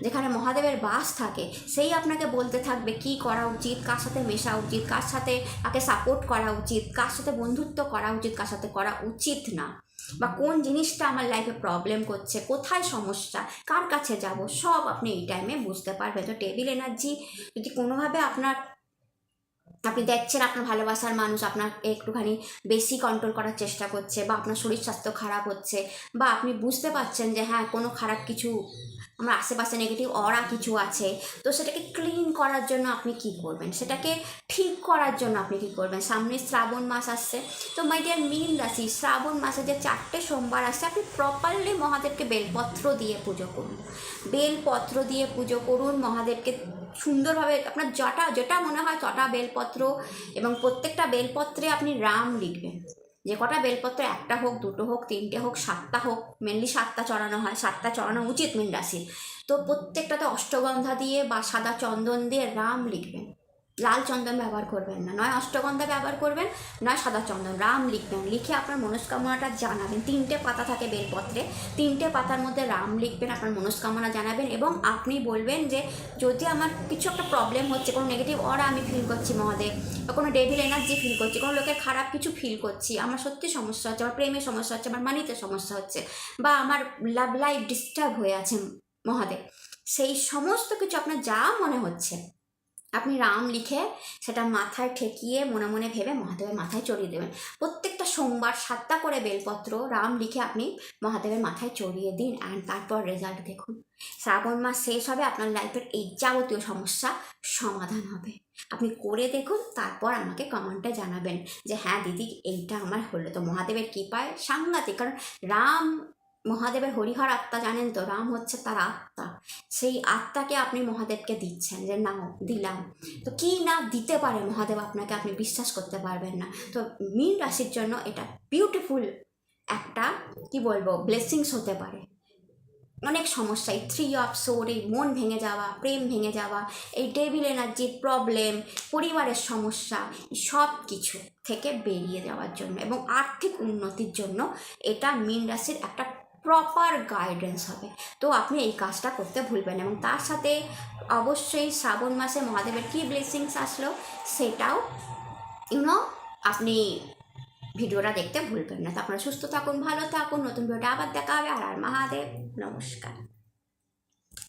যেখানে মহাদেবের বাস থাকে, সেই আপনাকে বলতে থাকবে কি করা উচিত, কার সাথে মেশা উচিত, কার সাথে তাকে সাপোর্ট করা উচিত, কার সাথে বন্ধুত্ব করা উচিত, কার সাথে করা উচিত না, বা কোন জিনিসটা আমার লাইফে প্রবলেম করছে, কোথায় সমস্যা, কার কাছে যাব, সব আপনি এই টাইমে বুঝতে পারবেন। তো ডেভিল এনার্জি যদি কোনোভাবে আপনি দেখছেন আপনার ভালোবাসার মানুষ আপনার একটুখানি বেশি কন্ট্রোল করার চেষ্টা করছে, বা আপনার শরীর স্বাস্থ্য খারাপ হচ্ছে, বা আপনি বুঝতে পারছেন যে হ্যাঁ কোনো খারাপ কিছু আমার আশেপাশে নেগেটিভ অরা কিছু আছে, তো সেটাকে ক্লিন করার জন্য আপনি কি করবেন, সেটাকে ঠিক করার জন্য আপনি কি করবেন। সামনে শ্রাবণ মাস আসছে, তো মাই ডিয়ার মীন রাশি, শ্রাবণ মাসে যে 4টে সোমবার আসছে, আপনি প্রপারলি মহাদেবকে বেলপত্র দিয়ে পুজো করুন, বেলপত্র দিয়ে পুজো করুন মহাদেবকে সুন্দরভাবে। আপনার যেটা মনে হয় তটা বেলপত্র, এবং প্রত্যেকটা বেলপত্রে আপনি রাম লিখবেন। যে কটা বেলপত্র, 1টা হোক, 2টো হোক, 3টে হোক, 7টা হোক, মেনলি 7টা চড়ানো হয়, 7টা চড়ানো উচিত মীন রাশির। তো প্রত্যেকটাতে অষ্টগন্ধা দিয়ে বা সাদা চন্দন দিয়ে রাম লিখবেন। লাল চন্দন ব্যবহার করবেন না, নয় অষ্টগন্ধা ব্যবহার করবেন, নয় সাদা চন্দন, রাম লিখবেন। লিখে আপনার মনস্কামনাটা জানাবেন। 3টে পাতা থাকে বেলপত্রে, 3টে পাতার মধ্যে রাম লিখবেন, আপনার মনস্কামনা জানাবেন, এবং আপনি বলবেন যে যদি আমার কিছু একটা প্রবলেম হচ্ছে, কোনো নেগেটিভ অরা আমি ফিল করছি মহাদেব, বা কোনো ডেভিল এনার্জি ফিল করছি, কোনো লোকের খারাপ কিছু ফিল করছি, আমার সত্যি সমস্যা হচ্ছে, আমার প্রেমে সমস্যা হচ্ছে, আমার মানিতে সমস্যা হচ্ছে, বা আমার লাভ লাইফ ডিস্টার্ব হয়ে আছে মহাদেব, সেই সমস্ত কিছু আপনার যা মনে হচ্ছে আপনি রাম লিখে সেটা মাথায় ঠেকিয়ে মনে মনে ভেবে মহাদেবের মাথায় চড়িয়ে দেবেন। প্রত্যেকটা সোমবার 7টা করে বেলপত্র রাম লিখে আপনি মহাদেবের মাথায় চড়িয়ে দিন, অ্যান্ড তারপর রেজাল্ট দেখুন। শ্রাবণ মাস শেষ হবে, আপনার লাইফের এই যাবতীয় সমস্যা সমাধান হবে। আপনি করে দেখুন, তারপর আমাকে কমেন্টে জানাবেন যে হ্যাঁ দিদি এইটা আমার হলো। তো মহাদেবের কৃপায় সাংঘাতিক, কারণ রাম মহাদেবের হরিহর আত্মা, জানেন তো, রাম হচ্ছে তার আত্মা, সেই আত্মাকে আপনি মহাদেবকে দিচ্ছেন যে নাও দিলাম। তো কি না দিতে পারে মহাদেব আপনাকে, আপনি বিশ্বাস করতে পারবেন না। তো মীন রাশির জন্য এটা বিউটিফুল একটা কি বলবো ব্লেসিংস হতে পারে। অনেক সমস্যা, এই 3 অফ সোর্ড, এই মন ভেঙে যাওয়া, প্রেম ভেঙে যাওয়া, এই ডেভিল এনার্জির প্রবলেম, পরিবারের সমস্যা, সব কিছু থেকে বেরিয়ে যাওয়ার জন্য এবং আর্থিক উন্নতির জন্য এটা মীন রাশির একটা প্রপার গাইডেন্স হবে। তো আপনি এই কাজটা করতে ভুলবেন, এবং তার সাথে অবশ্যই শ্রাবণ মাসে মহাদেবের কী ব্লেসিংস আসলো সেটাও আপনি ভিডিওটা দেখতে ভুলবেন না। তো আপনারা সুস্থ থাকুন, ভালো থাকুন, নতুন ভিডিওটা আবার দেখা হবে। আর মহাদেব নমস্কার।